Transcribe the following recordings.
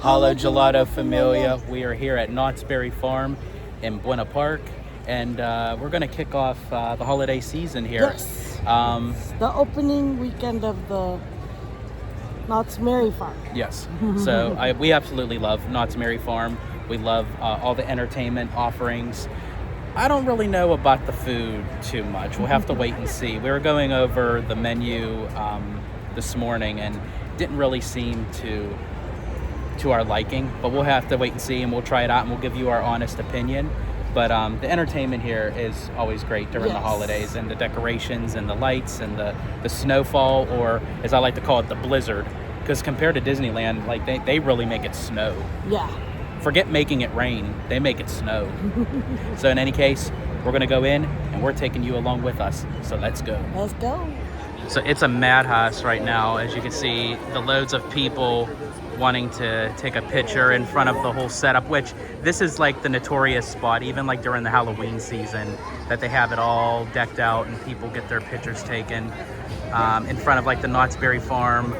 Holo Gelato Familia. We are here at Knott's Berry Farm in Buena Park, and we're going to kick off the holiday season here. Yes. It's the opening weekend of the Knott's Berry Farm. Yes. So we absolutely love Knott's Berry Farm. We love all the entertainment offerings. I don't really know about the food too much. We'll have to wait and see. We were going over the menu this morning and didn't really seem to our liking, but we'll have to wait and see, and we'll try it out and we'll give you our honest opinion. But the entertainment here is always great during the holidays, and the decorations and the lights and the snowfall, or as I like to call it, the blizzard, because compared to Disneyland, like they really make it snow. Yeah. Forget making it rain, they make it snow. So in any case, we're gonna go in and we're taking you along with us. So let's go. Let's go. So it's a madhouse right now. As you can see, the loads of people wanting to take a picture in front of the whole setup, which this is like the notorious spot, even like during the Halloween season, that they have it all decked out and people get their pictures taken in front of like the Knott's Berry Farm.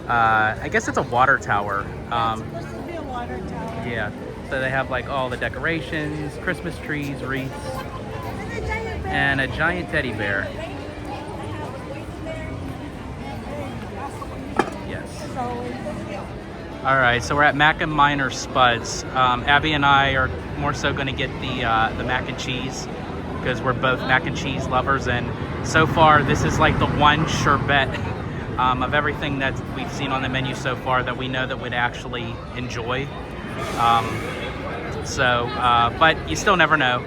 I guess it's a water tower. It's supposed to be a water tower. Yeah, so they have like all the decorations, Christmas trees, wreaths, and a giant teddy bear. All right, so we're at Mac and Minor Spuds. Abby and I are more so going to get the mac and cheese because we're both mac and cheese lovers, and so far this is like the one sure bet of everything that we've seen on the menu so far that we know that we'd actually enjoy. But you still never know.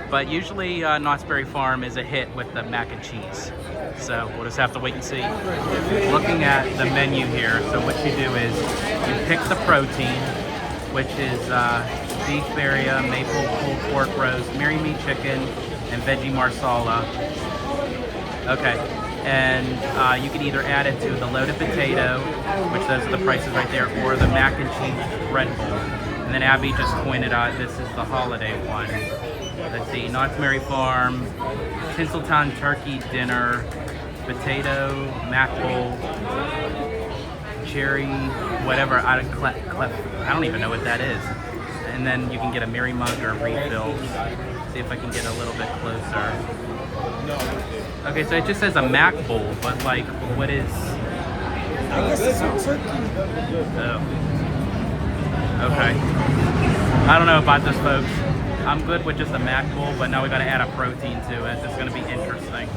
But usually Knott's Berry Farm is a hit with the mac and cheese. So we'll just have to wait and see. Looking at the menu here, so what you do is you pick the protein, which is beef birria, maple pulled pork roast, Mary Me chicken, and veggie marsala. Okay, and you can either add it to the loaded potato, which those are the prices right there, or the mac and cheese bread bowl. And then Abby just pointed out this is the holiday one. Let's see, Knott's Berry Farm, Tinseltown turkey dinner, potato, mackerel, cherry, whatever, I don't even know what that is. And then you can get a Mary mug or a refill. See if I can get a little bit closer. Okay, so it just says a mac bowl, but like, what is? I guess it's a turkey. Oh. Okay. I don't know about this, folks. I'm good with just a mac bowl, but now we got to add a protein to it. It's going to be interesting.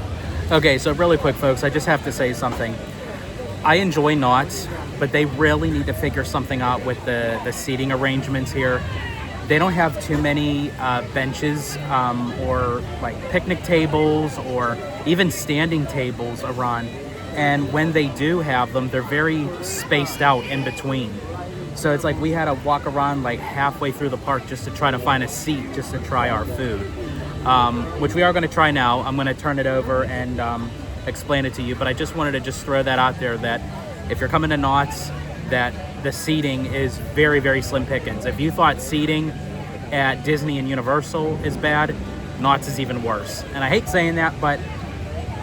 Okay, so really quick, folks, I just have to say something. I enjoy Knott's, but they really need to figure something out with the seating arrangements here. They don't have too many benches or like picnic tables or even standing tables around. And when they do have them, they're very spaced out in between. So it's like we had to walk around like halfway through the park just to try to find a seat just to try our food, which we are going to try now. I'm going to turn it over and explain it to you, but I just wanted to just throw that out there that if you're coming to Knott's, that the seating is very, very slim pickings. If you thought seating at Disney and Universal is bad, Knott's is even worse. And I hate saying that, but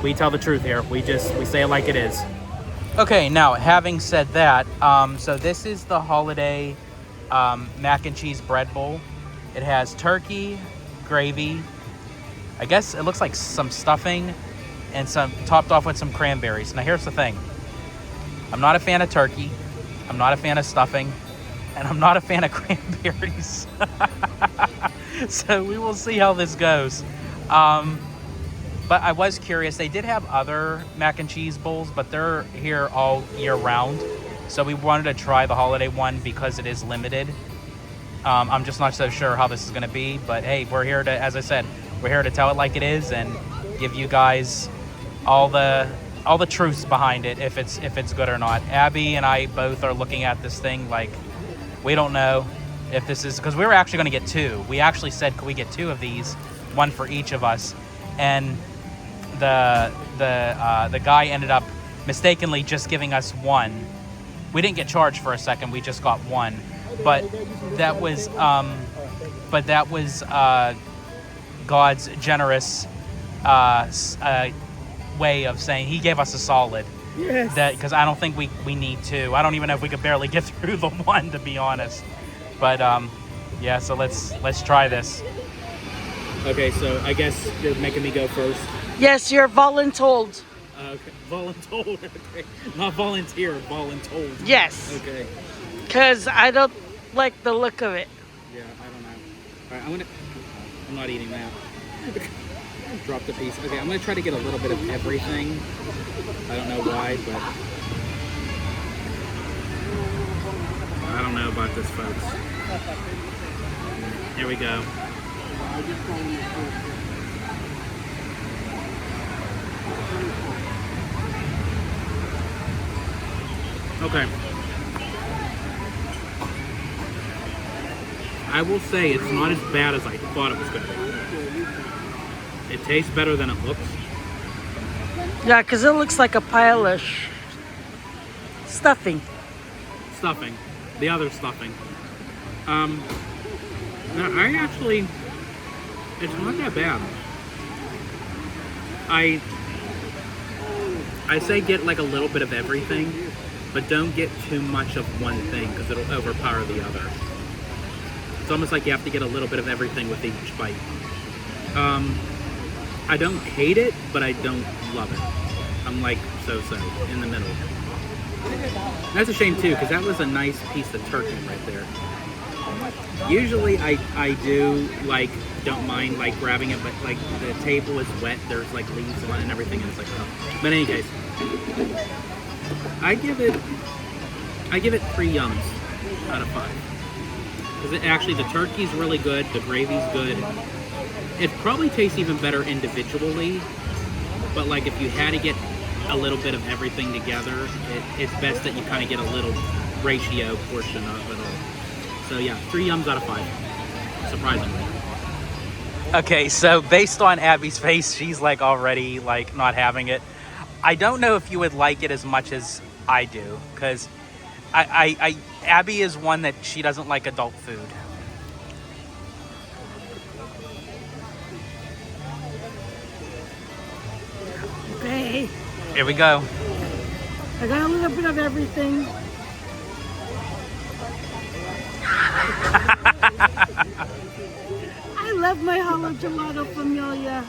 we tell the truth here. We say it like it is. Okay, now having said that, so this is the holiday mac and cheese bread bowl. It has turkey, gravy, I guess it looks like some stuffing, and some topped off with some cranberries. Now here's the thing. I'm not a fan of turkey, I'm not a fan of stuffing, and I'm not a fan of cranberries. So we will see how this goes. But I was curious, they did have other mac and cheese bowls, but they're here all year round. So we wanted to try the holiday one because it is limited. I'm just not so sure how this is gonna be, but hey, we're here to, as I said, we're here to tell it like it is and give you guys all the truths behind it, if it's good or not. Abby and I both are looking at this thing like we don't know if this is, because we were actually gonna get two. We actually said, could we get two of these, one for each of us? And the guy ended up mistakenly just giving us one. We didn't get charged for a second. We just got one, but that was God's generous way of saying he gave us a solid. Yes. That because I don't think we need two. I don't even know if we could barely get through the one, to be honest. But yeah. So let's try this. Okay, so I guess you're making me go first. Yes, you're voluntold. Okay, voluntold. Okay, not volunteer, voluntold. Yes. Okay. Because I don't like the look of it. Yeah, I don't know. All right, I'm not eating that. Drop the piece. Okay, I'm gonna try to get a little bit of everything. I don't know why, but I don't know about this, folks. Here we go. Okay. I will say it's not as bad as I thought it was going to be. It tastes better than it looks. Yeah, because it looks like a pile of stuffing. Stuffing. The other stuffing. Now I actually, it's not that bad. I say get like a little bit of everything, but don't get too much of one thing because it'll overpower the other. It's almost like you have to get a little bit of everything with each bite. I don't hate it, but I don't love it. I'm like so-so in the middle. That's a shame too, because that was a nice piece of turkey right there. Usually I do like, don't mind like grabbing it, but like the table is wet, there's like leaves on it and everything, and it's like, oh. But in any case, I give it 3 yums out of 5. Because actually the turkey's really good, the gravy's good. It probably tastes even better individually, but like if you had to get a little bit of everything together, it's best that you kind of get a little ratio portion of it all. So yeah, 3 yums out of 5, surprisingly. Okay, so based on Abby's face, she's like already like not having it. I don't know if you would like it as much as I do, because Abby is one that she doesn't like adult food. Okay. Here we go. I got a little bit of everything. I love my hollow gelato familia.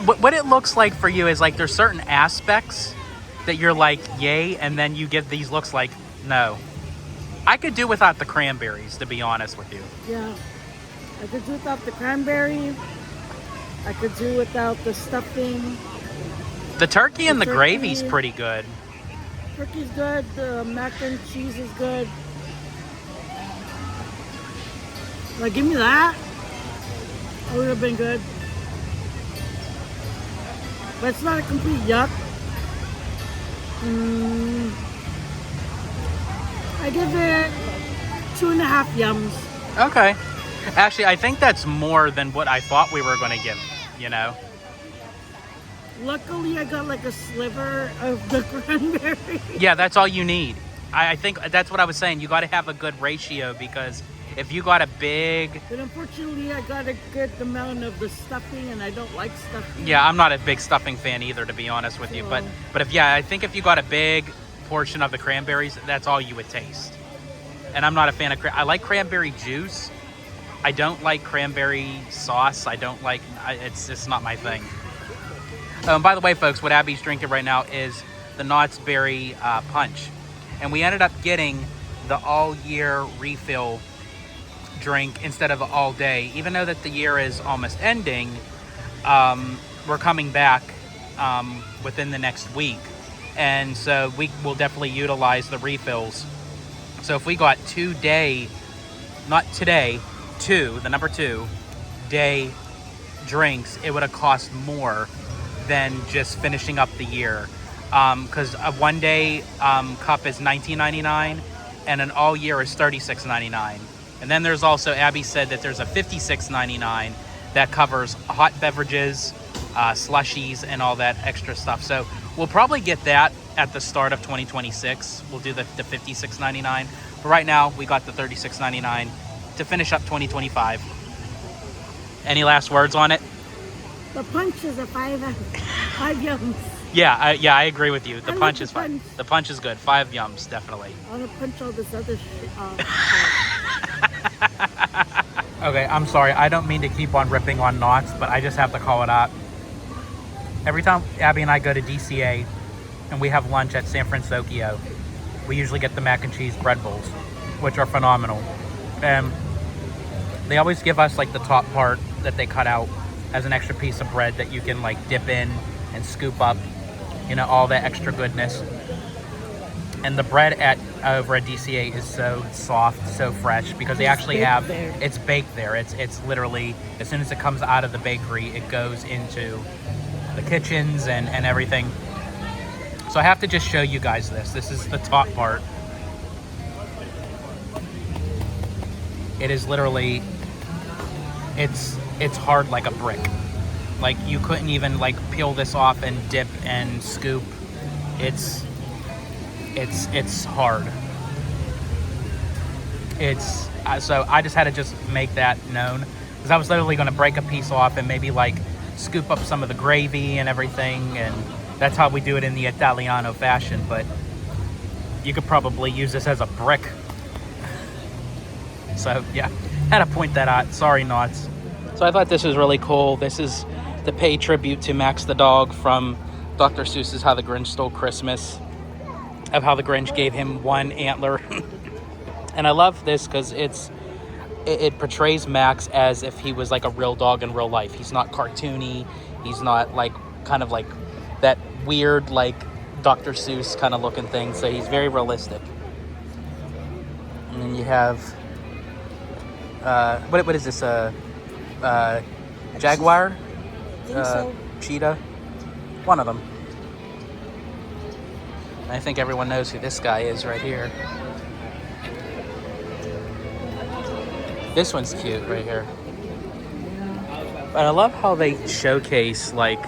What it looks like for you is like there's certain aspects that you're like, yay, and then you give these looks like, no. I could do without the cranberries, to be honest with you. Yeah. I could do without the cranberry. I could do without the stuffing. The turkey and the turkey. gravy's pretty good. Turkey's good. The mac and cheese is good. Like, give me that. That would have been good. But it's not a complete yuck. I give it 2.5 yums. Okay. Actually, I think that's more than what I thought we were going to give, you know? Luckily, I got like a sliver of the cranberry. Yeah, that's all you need. I think that's what I was saying. You got to have a good ratio, because if you got a big... But unfortunately, I got a good amount of the stuffing, and I don't like stuffing. Yeah, I'm not a big stuffing fan either, to be honest with you. But I think if you got a big portion of the cranberries, that's all you would taste. And I'm not a fan of I like cranberry juice. I don't like cranberry sauce. I don't like... It's just not my thing. By the way, folks, what Abby's drinking right now is the Knott's Berry Punch. And we ended up getting the all-year refill drink instead of all day. Even though that the year is almost ending, we're coming back within the next week. And so we will definitely utilize the refills. So if we got 2 day, not today, 2, the number 2 day drinks, it would have cost more than just finishing up the year. Because a 1 day cup is $19.99 and an all year is $36.99. And then there's also, Abby said that there's a $56.99 that covers hot beverages, slushies, and all that extra stuff. So we'll probably get that at the start of 2026. We'll do the $56.99. But right now, we got the $36.99 to finish up 2025. Any last words on it? The punch is a 5 yums. Yeah, I agree with you. The I punch love is the fine. punch. The punch is good. 5 yums, definitely. I want to punch all this other shit off. Okay, I'm sorry. I don't mean to keep on ripping on Knott's, but I just have to call it out. Every time Abby and I go to DCA and we have lunch at San Francisco, we usually get the mac and cheese bread bowls, which are phenomenal. And they always give us like the top part that they cut out as an extra piece of bread that you can like dip in and scoop up, you know, all that extra goodness. And the bread over at DCA is so soft, so fresh, because they actually have, it's baked there. It's literally, as soon as it comes out of the bakery, it goes into the kitchens and everything. So I have to just show you guys this. This is the top part. It is literally, it's hard like a brick. Like you couldn't even like peel this off and dip and scoop. It's hard. So I just had to just make that known, because I was literally going to break a piece off and maybe like scoop up some of the gravy and everything, and that's how we do it in the Italiano fashion. But you could probably use this as a brick. So yeah, had to point that out. Sorry, Knott's. So I thought this was really cool. This is to pay tribute to Max the dog from Dr. Seuss's How the Grinch Stole Christmas, of how the Grinch gave him one antler. And I love this because it portrays Max as if he was like a real dog in real life. He's not cartoony. He's not like kind of like that weird like Dr. Seuss kind of looking thing. So he's very realistic. And then you have what is this? Jaguar? I think so. Cheetah? One of them. I think everyone knows who this guy is right here. This one's cute right here. But I love how they showcase, like,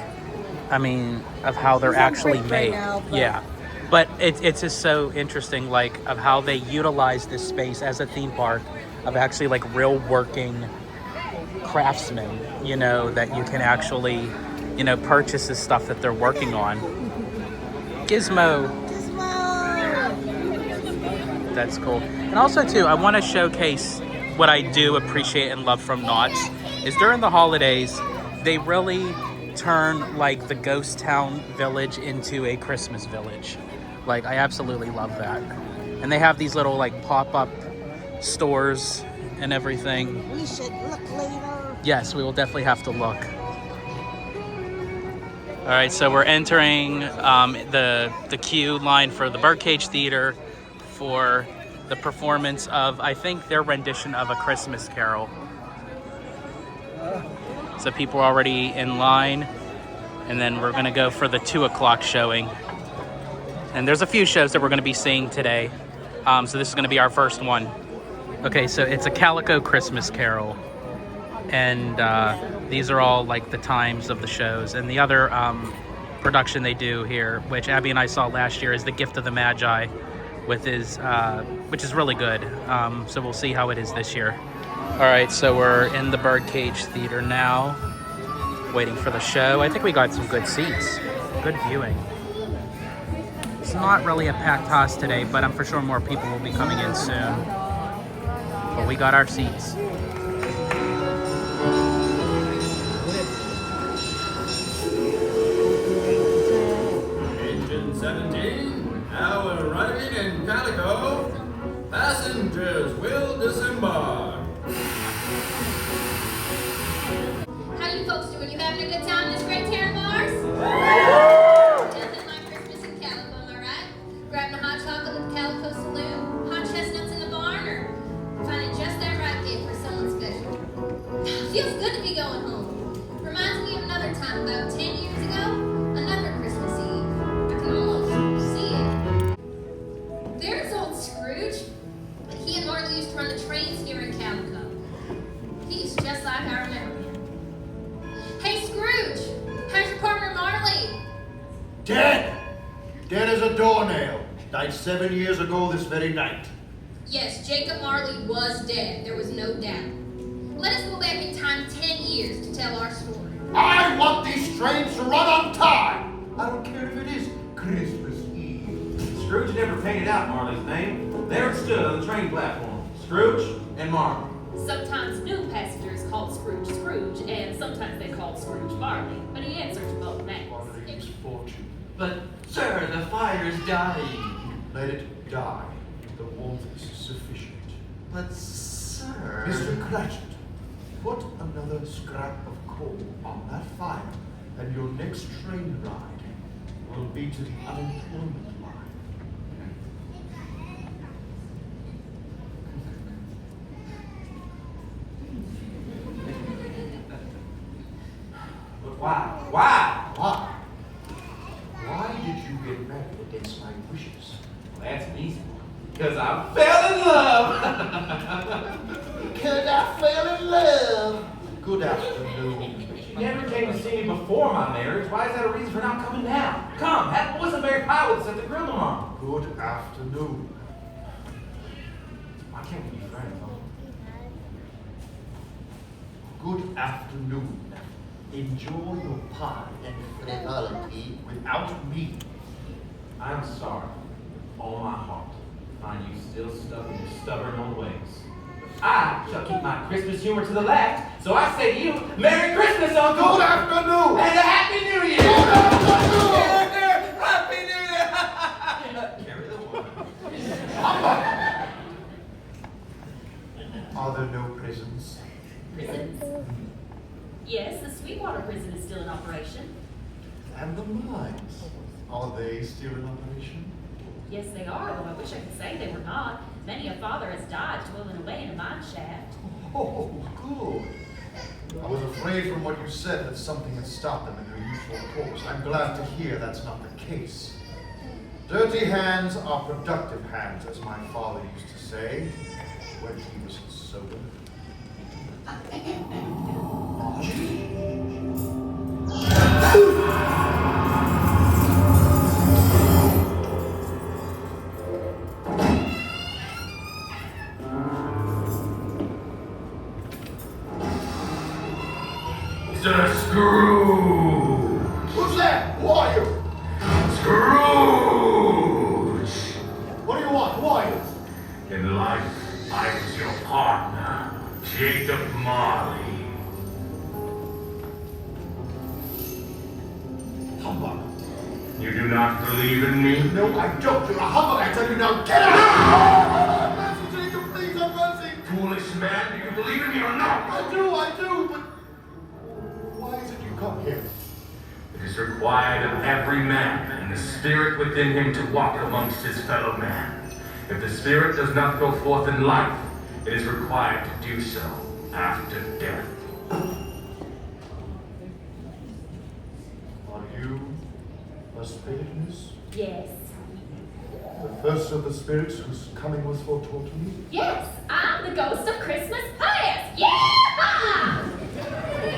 I mean, of how they're actually made. Yeah. But it's just so interesting, like, of how they utilize this space as a theme park, of actually, like, real working craftsmen, you know, that you can actually, you know, purchase the stuff that they're working on. Gizmo. That's cool. And also, too, I want to showcase what I do appreciate and love from Knott's is during the holidays, they really turn like the ghost town village into a Christmas village. Like, I absolutely love that. And they have these little like pop-up stores and everything. We should look later. Yes, we will definitely have to look. All right, so we're entering the queue line for the Birdcage Theater for the performance of, I think, their rendition of A Christmas Carol. So people are already in line, and then we're gonna go for the 2 o'clock showing. And there's a few shows that we're gonna be seeing today. So this is gonna be our first one. Okay, so it's A Calico Christmas Carol. And these are all like the times of the shows. And the other production they do here, which Abby and I saw last year, is The Gift of the Magi, with his, which is really good. So we'll see how it is this year. All right, so we're in the Birdcage Theater now, waiting for the show. I think we got some good seats, good viewing. It's not really a packed house today, but I'm for sure more people will be coming in soon. But we got our seats. Engine 17, now arriving in Calico. Passengers will disembark. How you folks doing? You having a good time this great town of ours? Nothing like Christmas in Calico, am I right? Grabbing a hot chocolate at the Calico Saloon, hot chestnuts in the barn, or finding just that right gift for someone special. Feels good to be going home. Reminds me of another time about 10 years ago, another Christmas Eve. I can almost see it. There's old Scrooge, but he a doornail. Died 7 years ago this very night. Yes, Jacob Marley was dead. There was no doubt. Let us go back in time 10 years to tell our story. I want these trains to run on time. I don't care if it is Christmas Eve. Scrooge never painted out Marley's name. There it stood on the train platform. Scrooge and Marley. Sometimes new passengers called Scrooge Scrooge, and sometimes they called Scrooge Marley, but he answered to both names. Marley's fortune. But, sir, the fire's dying. Let it die. The warmth is sufficient. But, sir... Mr. Cratchit, put another scrap of coal on that fire, and your next train ride will be to the unemployment line. But why? Why? Why? Why did you get married against my wishes? Well, that's an easy one. Because I fell in love. Because I fell in love. Good afternoon. She never came to see me before my marriage. Why is that a reason for not coming now? Come, have a Boysenberry pie with us at the grill tomorrow. Good afternoon. Why can't we be friends, huh? Good afternoon. Enjoy your pie and frivolity without me. I'm sorry, all my heart, to find you still stuck in your stubborn old ways. I shall keep my Christmas humor to the left, so I say to you, Merry Christmas, Uncle! Good afternoon. And a Happy New Year! Good afternoon. Happy New Year! Carry the one. Are there no prisons? Prisons? Yes, the Sweetwater prison is still in operation. And the mines? Are they still in operation? Yes, they are, though I wish I could say they were not. Many a father has died toiling away in a mine shaft. Oh, good. I was afraid from what you said that something had stopped them in their usual course. I'm glad to hear that's not the case. Dirty hands are productive hands, as my father used to say when he was sober. Sir Scrooge! Who's that? Who are you? Scrooge! What do you want? Who are you? In life, I was your partner, Jacob Marley. Humbug. You do not believe in me? No, I don't. You're a humbug. I tell you now, get out! Master Jacob, please, I'm dancing. Foolish man, do you believe in me or not? I do, but why is it you come here? It is required of every man and the spirit within him to walk amongst his fellow man. If the spirit does not go forth in life, it is required to do so after death. Are you a spirit, miss? Yes. The first of the spirits whose coming was foretold to me? Yes, I'm the ghost of Christmas past. Yeah!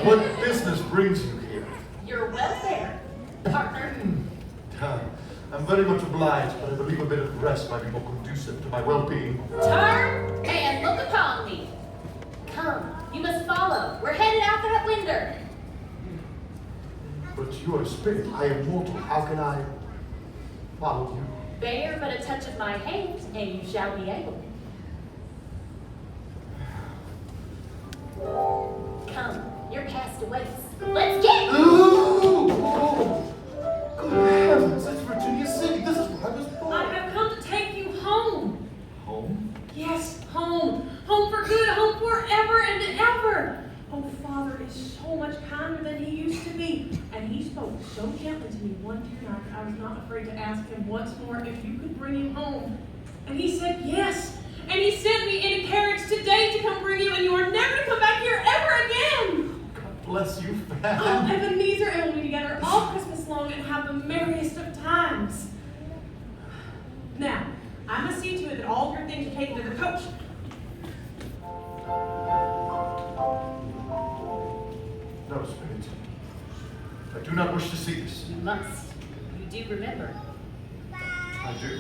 What business brings you here? Your welfare, partner. I'm very much obliged, but I believe a bit of rest might be more conducive to my well-being. Turn and look upon me. Come, you must follow. We're headed out that window. But you are a spirit. I am mortal. How can I follow you? Bear but a touch of my hand, and you shall be able. Come, you're castaways. Let's get! Ooh! Oh! Good heavens, it's Virginia City. This is where I was born. I have come to take you home. Home? Yes, home. Home for good, home forever and ever. Oh, Father is so much kinder than he used to be. And he spoke so gently to me one dear night that I was not afraid to ask him once more if you could bring him home. And he said yes. And he sent me in a carriage today to come bring you, and you are never to come back here ever again. God bless you, Oh, Fan. Ebenezer, and we'll be together all Christmas long and have the merriest of times. Now, I must see to it that all your things are taken to the coach. No, Spirit. I do not wish to see this. You must. You do remember. I do.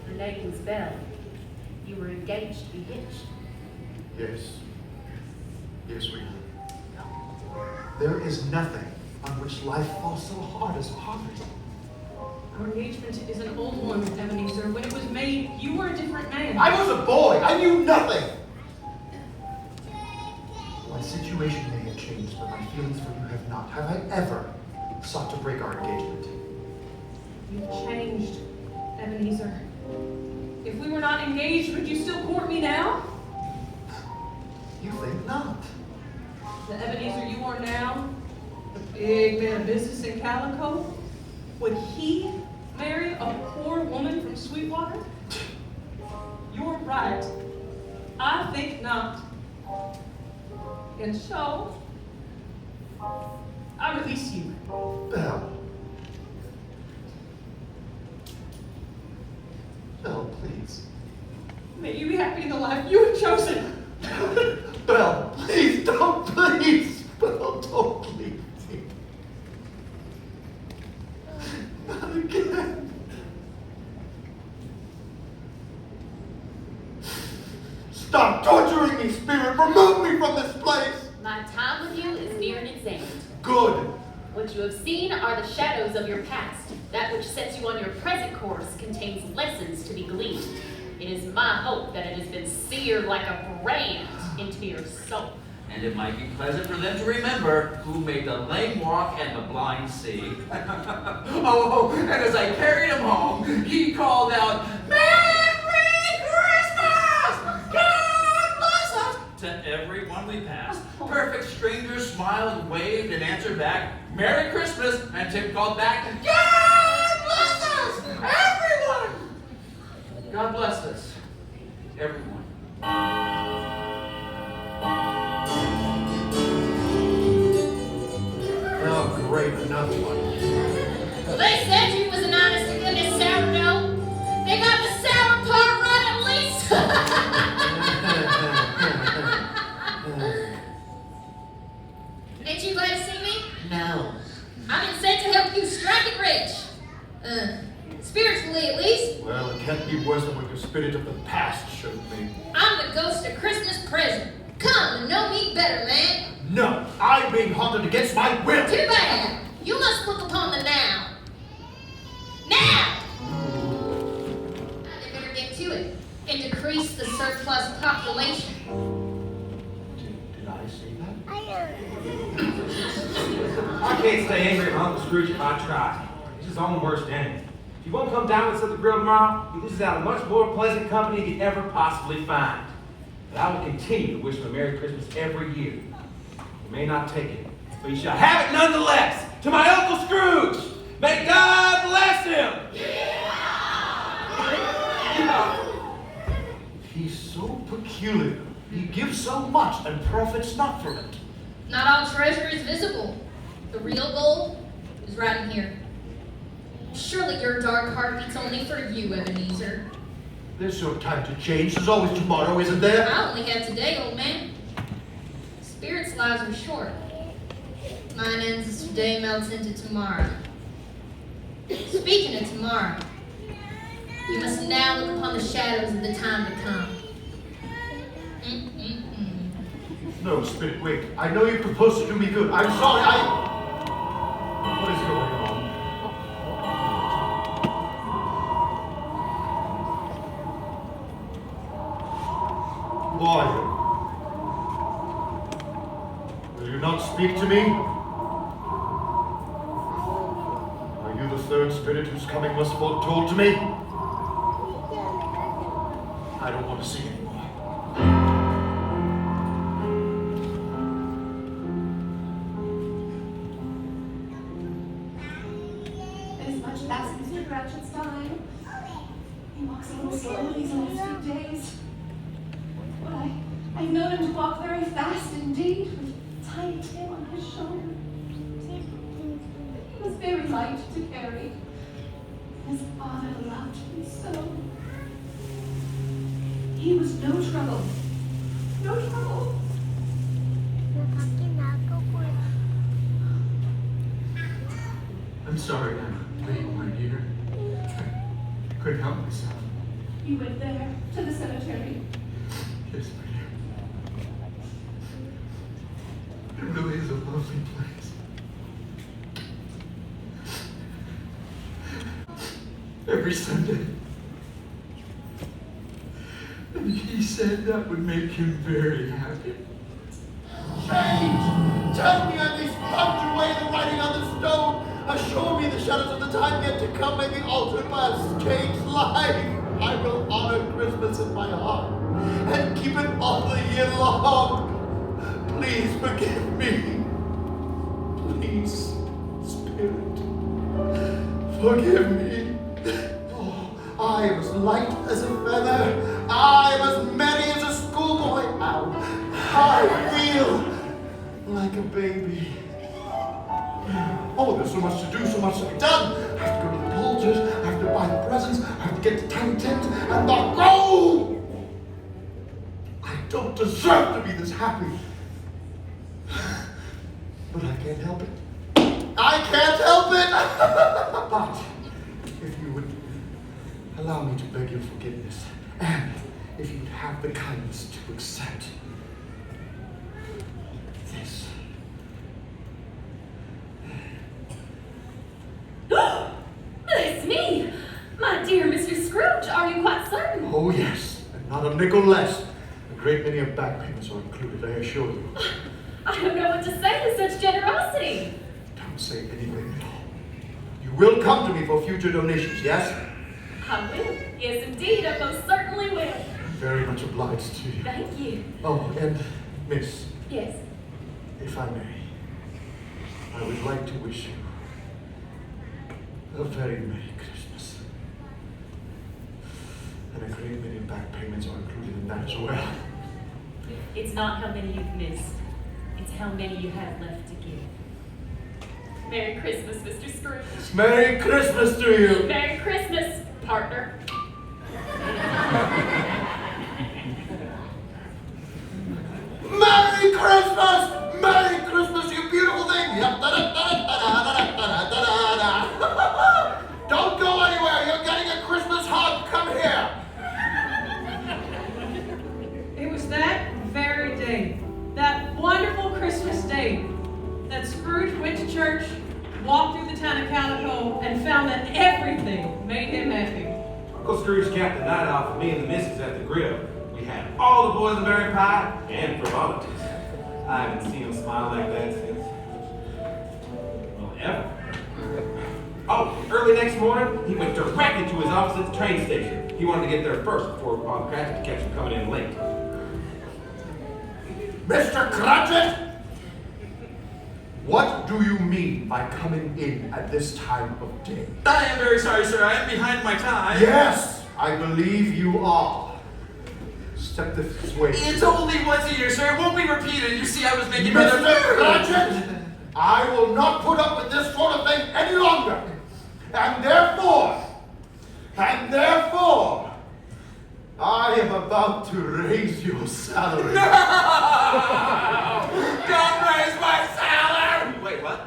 Her name was Belle. You were engaged to be hitched. Yes. Yes, we were. There is nothing on which life falls so hard as poverty. Our engagement is an old one, Ebenezer. When it was made, you were a different man. I was a boy. I knew nothing. My situation may have changed, but my feelings for you have not. Have I ever sought to break our engagement? You've changed, Ebenezer. If we were not engaged, would you still court me now? You think not? The Ebenezer you are now, the big man of business in Calico, would he marry a poor woman from Sweetwater? You're right. I think not. And so, I release you. Belle. Belle, please. May you be happy in the life you have chosen. Belle, please don't, please. Belle, don't leave me. Not again. Stop torturing me, spirit. Remove me from this place. My time with you is near an its end. Good. What you have seen are the shadows of your past. That which sets you on your present course contains lessons to be gleaned. It is my hope that it has been seared like a brand into your soul. And it might be pleasant for them to remember who made the lame walk and the blind see. Oh, and as I carried him home, he called out, "Merry Christmas! God bless us!" to everyone we passed. Perfect strangers smiled and waved and answered back, "Merry Christmas!" And Tim called back, "God bless us, everyone!" God bless us, everyone. Oh, great, another one. Well, they said you was an honest to goodness sourdough. They got the sour part right at least. Ain't you glad to see me? No. I've been sent to help you strike it rich. Spiritually at least. Well, it can't be worse than what your spirit of the past showed me. I'm the ghost of Christmas present. Come and know me better, man. No, I'm being haunted against my will. Too bad. You must look upon the now. Now! They better get to it and decrease the surplus population. Did I say that? I can't stay angry at Uncle Scrooge if I try. It's his own worst enemy. If he won't come down and set the grill tomorrow, he loses out on much more pleasant company he could ever possibly find. But I will continue to wish him a Merry Christmas every year. He may not take it, but he shall have it nonetheless. To my Uncle Scrooge! May God bless him! He's so peculiar. He gives so much and profits not from it. Not all treasure is visible. The real gold is right in here. Surely your dark heart beats only for you, Ebenezer. There's no time to change. There's always tomorrow, isn't there? I only have today, old man. Spirit's lives are short. Mine ends as today melts into tomorrow. Speaking of tomorrow, you must now look upon the shadows of the time to come. No, Spirit, wait. I know you proposed to do me good. I'm sorry, What is going on? Why? Will you not speak to me? Are you the third spirit whose coming was foretold to me? I don't want to see anymore. As much as Mr. Cratchit's time. He walks a little slow these last few days. But I've known him to walk very fast indeed, with tiny Tim on his shoulder. He was very light to carry. His father loved him so. He was no trouble. No trouble. I'm sorry, Emma. My dear. You went there, to the cemetery. Yes, my dear. It really is a lovely place. Every Sunday. And he said that would make him very happy. Change! Tell me I may spouch away the writing on the stone. Assure me the shadows of the time yet to come may be altered by a changed life. I will honor Christmas in my heart and keep it all the year long. Please forgive me. Please, Spirit, forgive me. Oh, I am as light as a feather. I am as merry as a schoolboy. Ow. I feel like a baby. Oh, there's so much to do, so much to be done. I have to go to the Bulgers, I have to buy the presents, I have to get the tiny tent, and the go! I don't deserve to be this happy. But I can't help it. I can't help it! But if you would allow me to beg your forgiveness, and if you'd have the kindness to accept this. Bless me! My dear Mr. Scrooge, are you quite certain? Oh, yes, and not a nickel less. A great many of back payments are included, I assure you. I don't know what to say to such generosity. Don't say anything at all. You will come to me for future donations, yes? I will. Yes, indeed, I most certainly will. I'm very much obliged to you. Thank you. Oh, and Miss, Yes. if I may, I would like to wish you a very Merry Christmas. And a great many back payments are included in that as well. It's not how many you've missed. It's how many you have left to give. Merry Christmas, Mr. Scrooge. Merry Christmas to you! Merry Christmas, partner. Merry Christmas! Merry Christmas, you beautiful thing! Don't go anywhere! You're getting a Christmas hug! Come here! It was that very day, that wonderful Christmas day, that Scrooge went to church, walked through the town of Calico, and found that everything made him happy. Uncle Scrooge capped the night off for me and the missus at the grill. We had all the boysenberry pie and frivolities. I haven't seen him smile like that since, well, ever. Oh, early next morning, he went directly to his office at the train station. He wanted to get there first before Bob Cratchit could catch him coming in late. Mr. Cratchit! What do you mean by coming in at this time of day? I am very sorry, sir. I am behind my time. Yes, I believe you are. Step this way. It's only once a year, sir. It won't be repeated. You see, I was making Mr. Cratchit, I will not put up with this sort of thing any longer. And therefore, I am about to raise your salary. No! Don't raise my salary! Wait, what?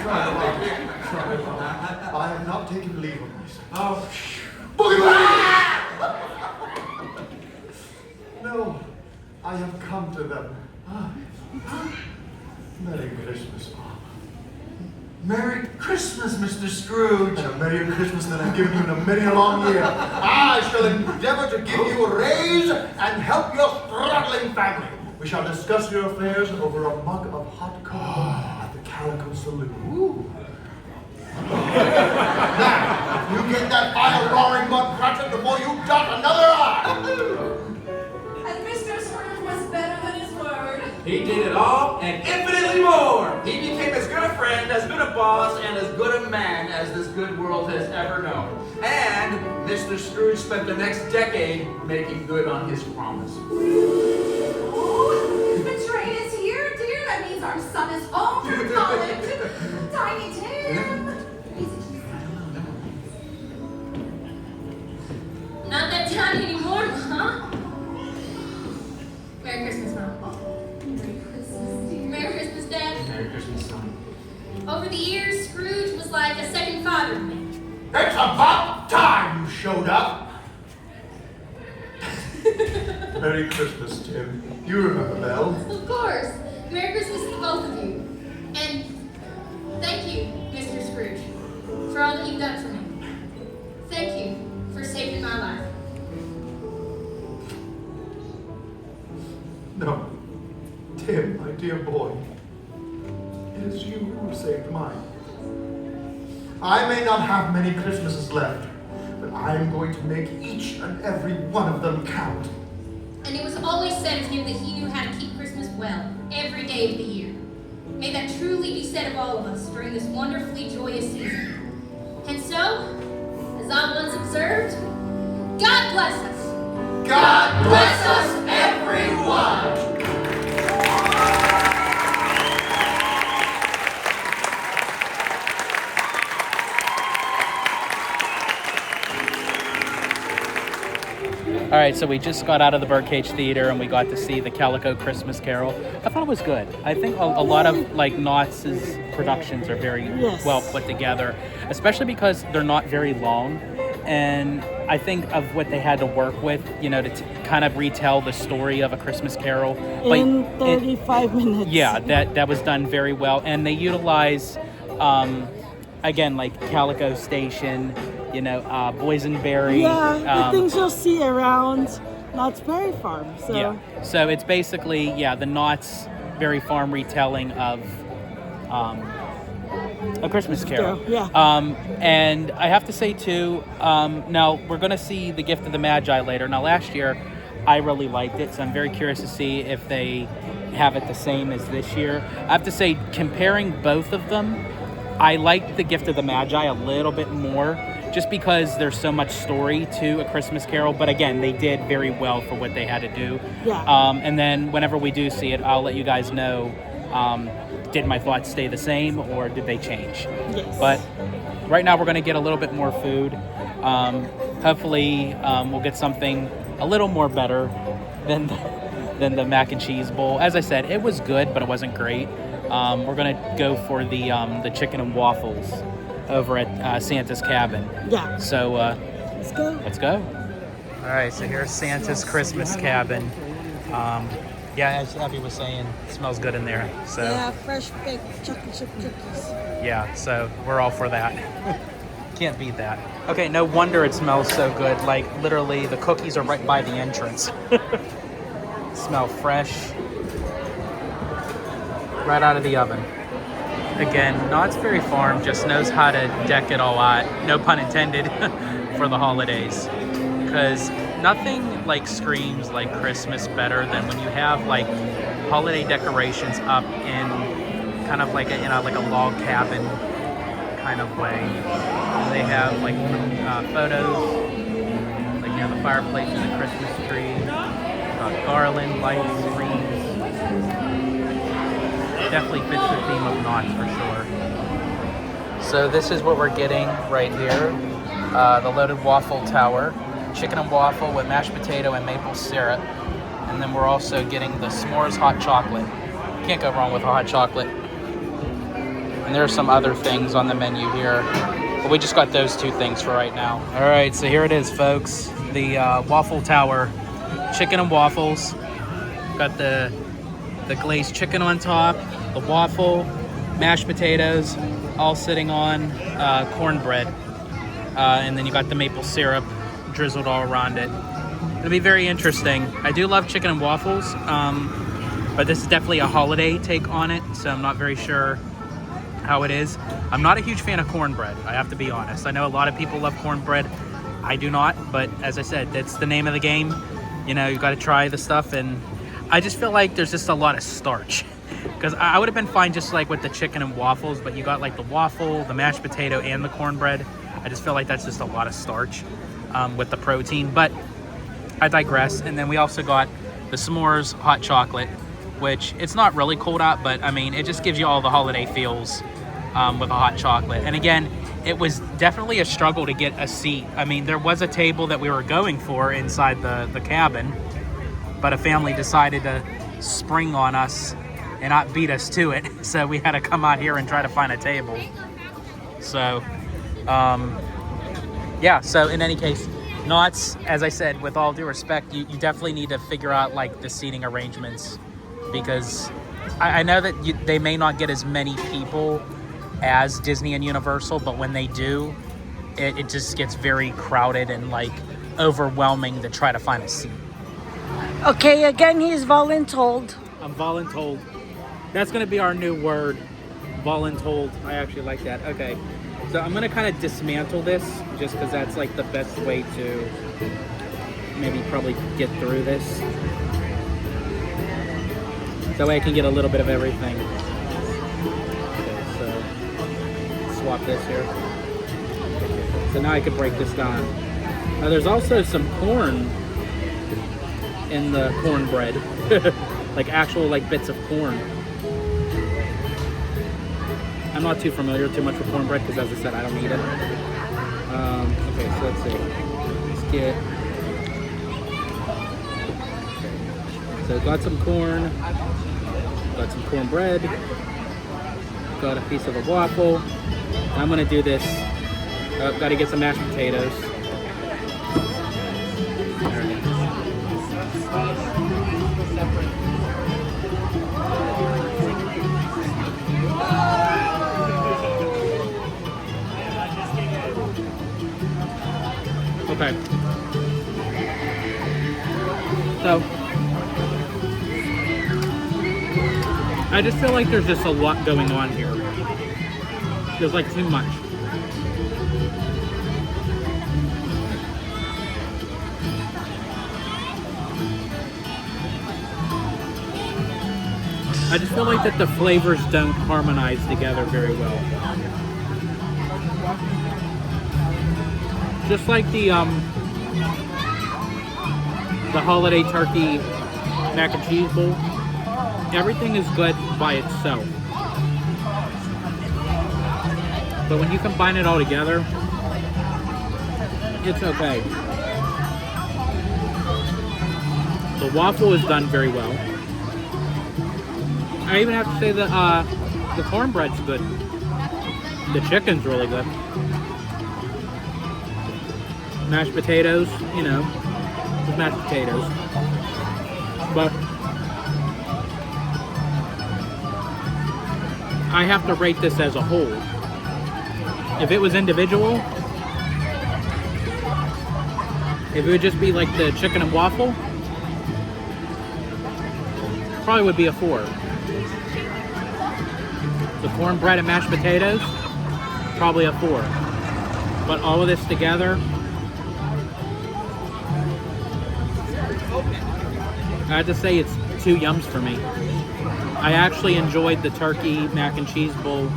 Sorry, Bob. I have not taken leave of myself. Oh, No, I have come to them. Merry Christmas, Bob. Merry Christmas, Mr. Scrooge. And a merrier Christmas than I've given you in a many a long year. I shall endeavor to give you a raise and help your struggling family. We shall discuss your affairs over a mug of hot cocoa at the Calico Saloon. Now, you get that fire roaring mud Cratchit before you dot another I. And Mr. Scrooge was better than his word. He did it all and infinitely more. He became as good a friend, as good a boss, and as good a man as this good world has ever known. And Mr. Scrooge spent the next decade making good on his promise. Oh, the train is here, dear. That means our son is home from college. Tiny Tim. Not that tiny anymore, huh? Merry Christmas, Mom. Merry Christmas, dear. Merry Christmas, Dad. Merry Christmas, son. Over the years, Scrooge was like a second father to me. It's about time you showed up. Merry Christmas, Tim. You remember Belle? Of course. Merry Christmas to both of you. And thank you, Mr. Scrooge, for all that you've done for me. Thank you for saving my life. No. Tim, my dear boy. It is you who saved mine. I may not have many Christmases left, but I am going to make each and every one of them count. And it was always said of him that he knew how to keep Christmas well, every day of the year. May that truly be said of all of us during this wonderfully joyous season. And so, as I once observed, God bless us. God bless us, everyone! All right, so we just got out of the Birdcage Theater and we got to see the Calico Christmas Carol. I thought it was good. I think a lot of like Knott's productions are very well put together, especially because they're not very long. And I think of what they had to work with, you know, to kind of retell the story of A Christmas Carol. In 35 minutes. Yeah, that was done very well. And they utilize, again, like Calico Station, you know, Boysenberry. Yeah, the things you'll see around Knott's Berry Farm. So. Yeah, so it's basically, the Knott's Berry Farm retelling of A Christmas Carol. Yeah. And I have to say, too, now we're going to see The Gift of the Magi later. Now, last year, I really liked it, so I'm very curious to see if they have it the same as this year. I have to say, comparing both of them, I liked The Gift of the Magi a little bit more, just because there's so much story to A Christmas Carol. But again, they did very well for what they had to do. Yeah. And then whenever we do see it, I'll let you guys know, did my thoughts stay the same or did they change? Yes. But right now we're going to get a little bit more food. Hopefully we'll get something a little more better than the mac and cheese bowl. As I said, it was good, but it wasn't great. We're going to go for the chicken and waffles over at Santa's Cabin. Yeah. So let's go. Let's go. All right, so here's Santa's Christmas Cabin. As Abby was saying, it smells good in there. So yeah, fresh baked chocolate chip cookies. Yeah, so we're all for that. Can't beat that. Okay, no wonder it smells so good. Like literally, the cookies are right by the entrance. Smell fresh, right out of the oven. Again, Knott's Berry Farm just knows how to deck it all out, no pun intended, for the holidays. Because nothing like screams like Christmas better than when you have like holiday decorations up in kind of like a log cabin kind of way. And they have like photos, like near the fireplace and the Christmas tree, garland, lights, wreaths. Definitely fits the theme of Knott's for sure. So this is what we're getting right here. The loaded waffle tower. Chicken and waffle with mashed potato and maple syrup. And then we're also getting the s'mores hot chocolate. Can't go wrong with hot chocolate. And there are some other things on the menu here. But we just got those two things for right now. All right, so here it is, folks. The waffle tower. Chicken and waffles. Got the glazed chicken on top, the waffle, mashed potatoes, all sitting on cornbread. And then you got the maple syrup drizzled all around it. It'll be very interesting. I do love chicken and waffles, but this is definitely a holiday take on it, so I'm not very sure how it is. I'm not a huge fan of cornbread, I have to be honest. I know a lot of people love cornbread. I do not, but as I said, that's the name of the game. You know, you got to try the stuff, and I just feel like there's just a lot of starch. Because I would have been fine just like with the chicken and waffles, but you got like the waffle, the mashed potato, and the cornbread. I just feel like that's just a lot of starch with the protein, but I digress. And then we also got the s'mores hot chocolate, which it's not really cold out, but I mean, it just gives you all the holiday feels with a hot chocolate. And again, it was definitely a struggle to get a seat. I mean, there was a table that we were going for inside the cabin, but a family decided to spring on us and not beat us to it. So we had to come out here and try to find a table. So, yeah. So in any case, Knott's, as I said, with all due respect, you definitely need to figure out like the seating arrangements, because I know that they may not get as many people as Disney and Universal, but when they do, it just gets very crowded and like overwhelming to try to find a seat. Okay, again, he's voluntold. I'm voluntold. That's going to be our new word, voluntold. I actually like that. Okay, so I'm going to kind of dismantle this just because that's like the best way to maybe probably get through this. That way I can get a little bit of everything. Okay, so swap this here. So now I can break this down. Now there's also some corn in the cornbread. Like actual like bits of corn. I'm not too familiar too much with cornbread because, as I said, I don't eat it. Okay, so let's see. Let's get. Okay. So got some corn. Got some cornbread. Got a piece of a waffle. I'm gonna do this. Got to get some mashed potatoes. Okay. So, I just feel like there's just a lot going on here. There's like too much. I just feel like that the flavors don't harmonize together very well. Just like the holiday turkey mac and cheese bowl, everything is good by itself. But when you combine it all together, it's okay. The waffle is done very well. I even have to say that the cornbread's good. The chicken's really good. Mashed potatoes, you know, just mashed potatoes. But I have to rate this as a whole. If it was individual, if it would just be like the chicken and waffle, probably would be a 4. The cornbread and mashed potatoes, probably a 4. But all of this together, I have to say it's 2 yums for me. I actually enjoyed the turkey mac and cheese bowl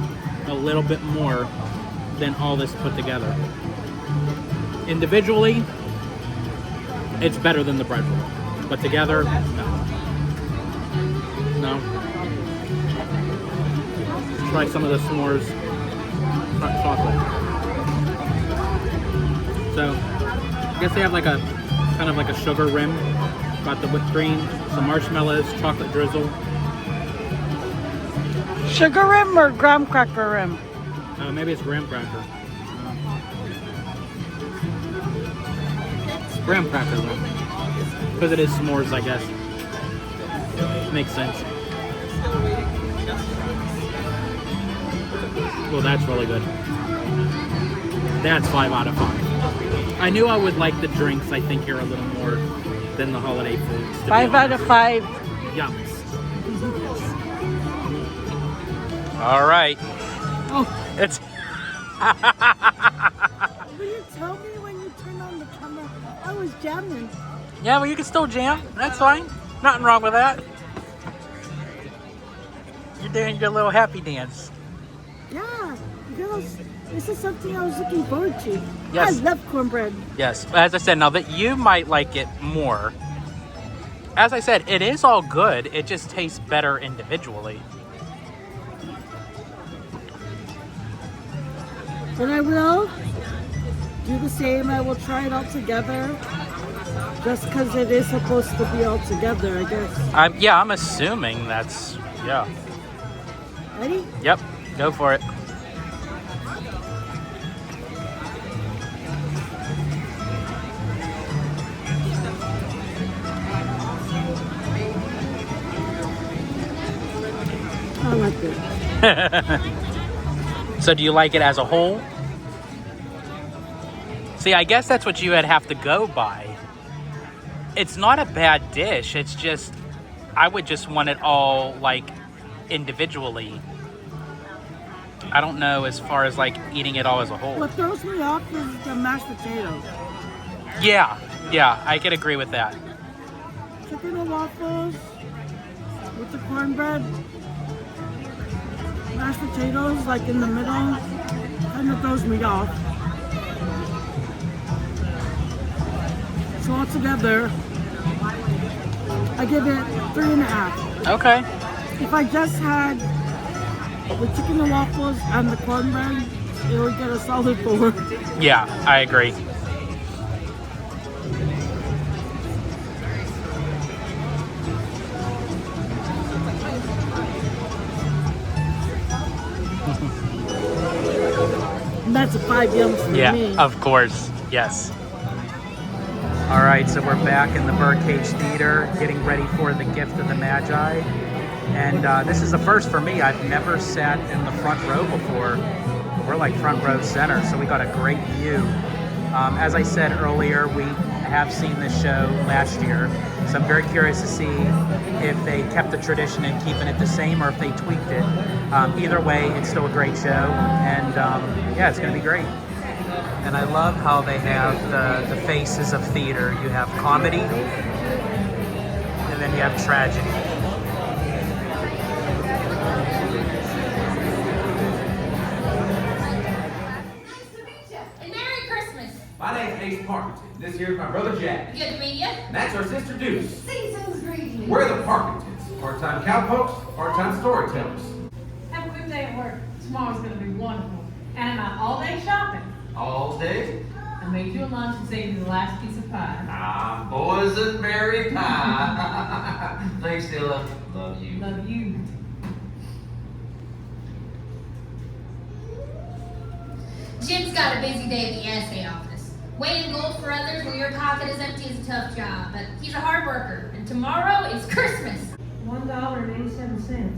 a little bit more than all this put together. Individually, it's better than the bread roll. But together, no. Try some of the s'mores hot chocolate. So, I guess they have like a kind of like a sugar rim. Got the whipped cream, some marshmallows, chocolate drizzle. Sugar rim or graham cracker rim? Maybe it's graham cracker. Graham cracker rim. Because it is s'mores, I guess. Makes sense. Well, that's really good. That's 5 out of 5. I knew I would like the drinks, I think, here a little more than the holiday foods. 5 out of 5. Yums. All right. Oh. It's. Will you tell me when you turn on the camera? I was jamming. Yeah, well, you can still jam. That's fine. Nothing wrong with that. You're doing your little happy dance. Yeah, because this is something I was looking forward to. Yes. I love cornbread. Yes, as I said, now that you might like it more. As I said, it is all good. It just tastes better individually. And I will do the same. I will try it all together. Just because it is supposed to be all together, I guess. I'm assuming that's, yeah. Ready? Yep, go for it. So do you like it as a whole? See, I guess that's what you would have to go by. It's not a bad dish. It's just, I would just want it all like individually. I don't know as far as like eating it all as a whole. What throws me off is the mashed potatoes. Yeah, I could agree with that. Chicken and waffles with the cornbread. Mashed potatoes like in the middle. Kind of throws me off. So altogether, I give it 3.5. Okay. If I just had the chicken and waffles and the cornbread, it would get a solid 4. Yeah, I agree. And that's a 5 yums for me. Yeah, of course. Yes. All right, so we're back in the Birdcage Theater, getting ready for the Gift of the Magi. And this is the first for me. I've never sat in the front row before. We're like front row center, so we got a great view. As I said earlier, we have seen this show last year, so I'm very curious to see if they kept the tradition and keeping it the same or if they tweaked it. Either way, it's still a great show, and yeah, it's going to be great. And I love how they have the faces of theater. You have comedy, and then you have tragedy. And Merry Christmas. My name's Ace Parkington. This here's my brother Jack. Good to meet you. And that's our sister Deuce. Season's greetings. We're the Parkingtons. Part-time cowpokes, part-time storytellers. Have a good day at work. Tomorrow's gonna be wonderful. And am I all day shopping? All day. I made you a lunch and saved you the last piece of pie. Ah, boys and berry pie. Thanks, Dilla. Love you. Love you. Jim's got a busy day at the assay office. Weighing gold for others when your pocket is empty is a tough job, but he's a hard worker, and tomorrow is Christmas. $1.87.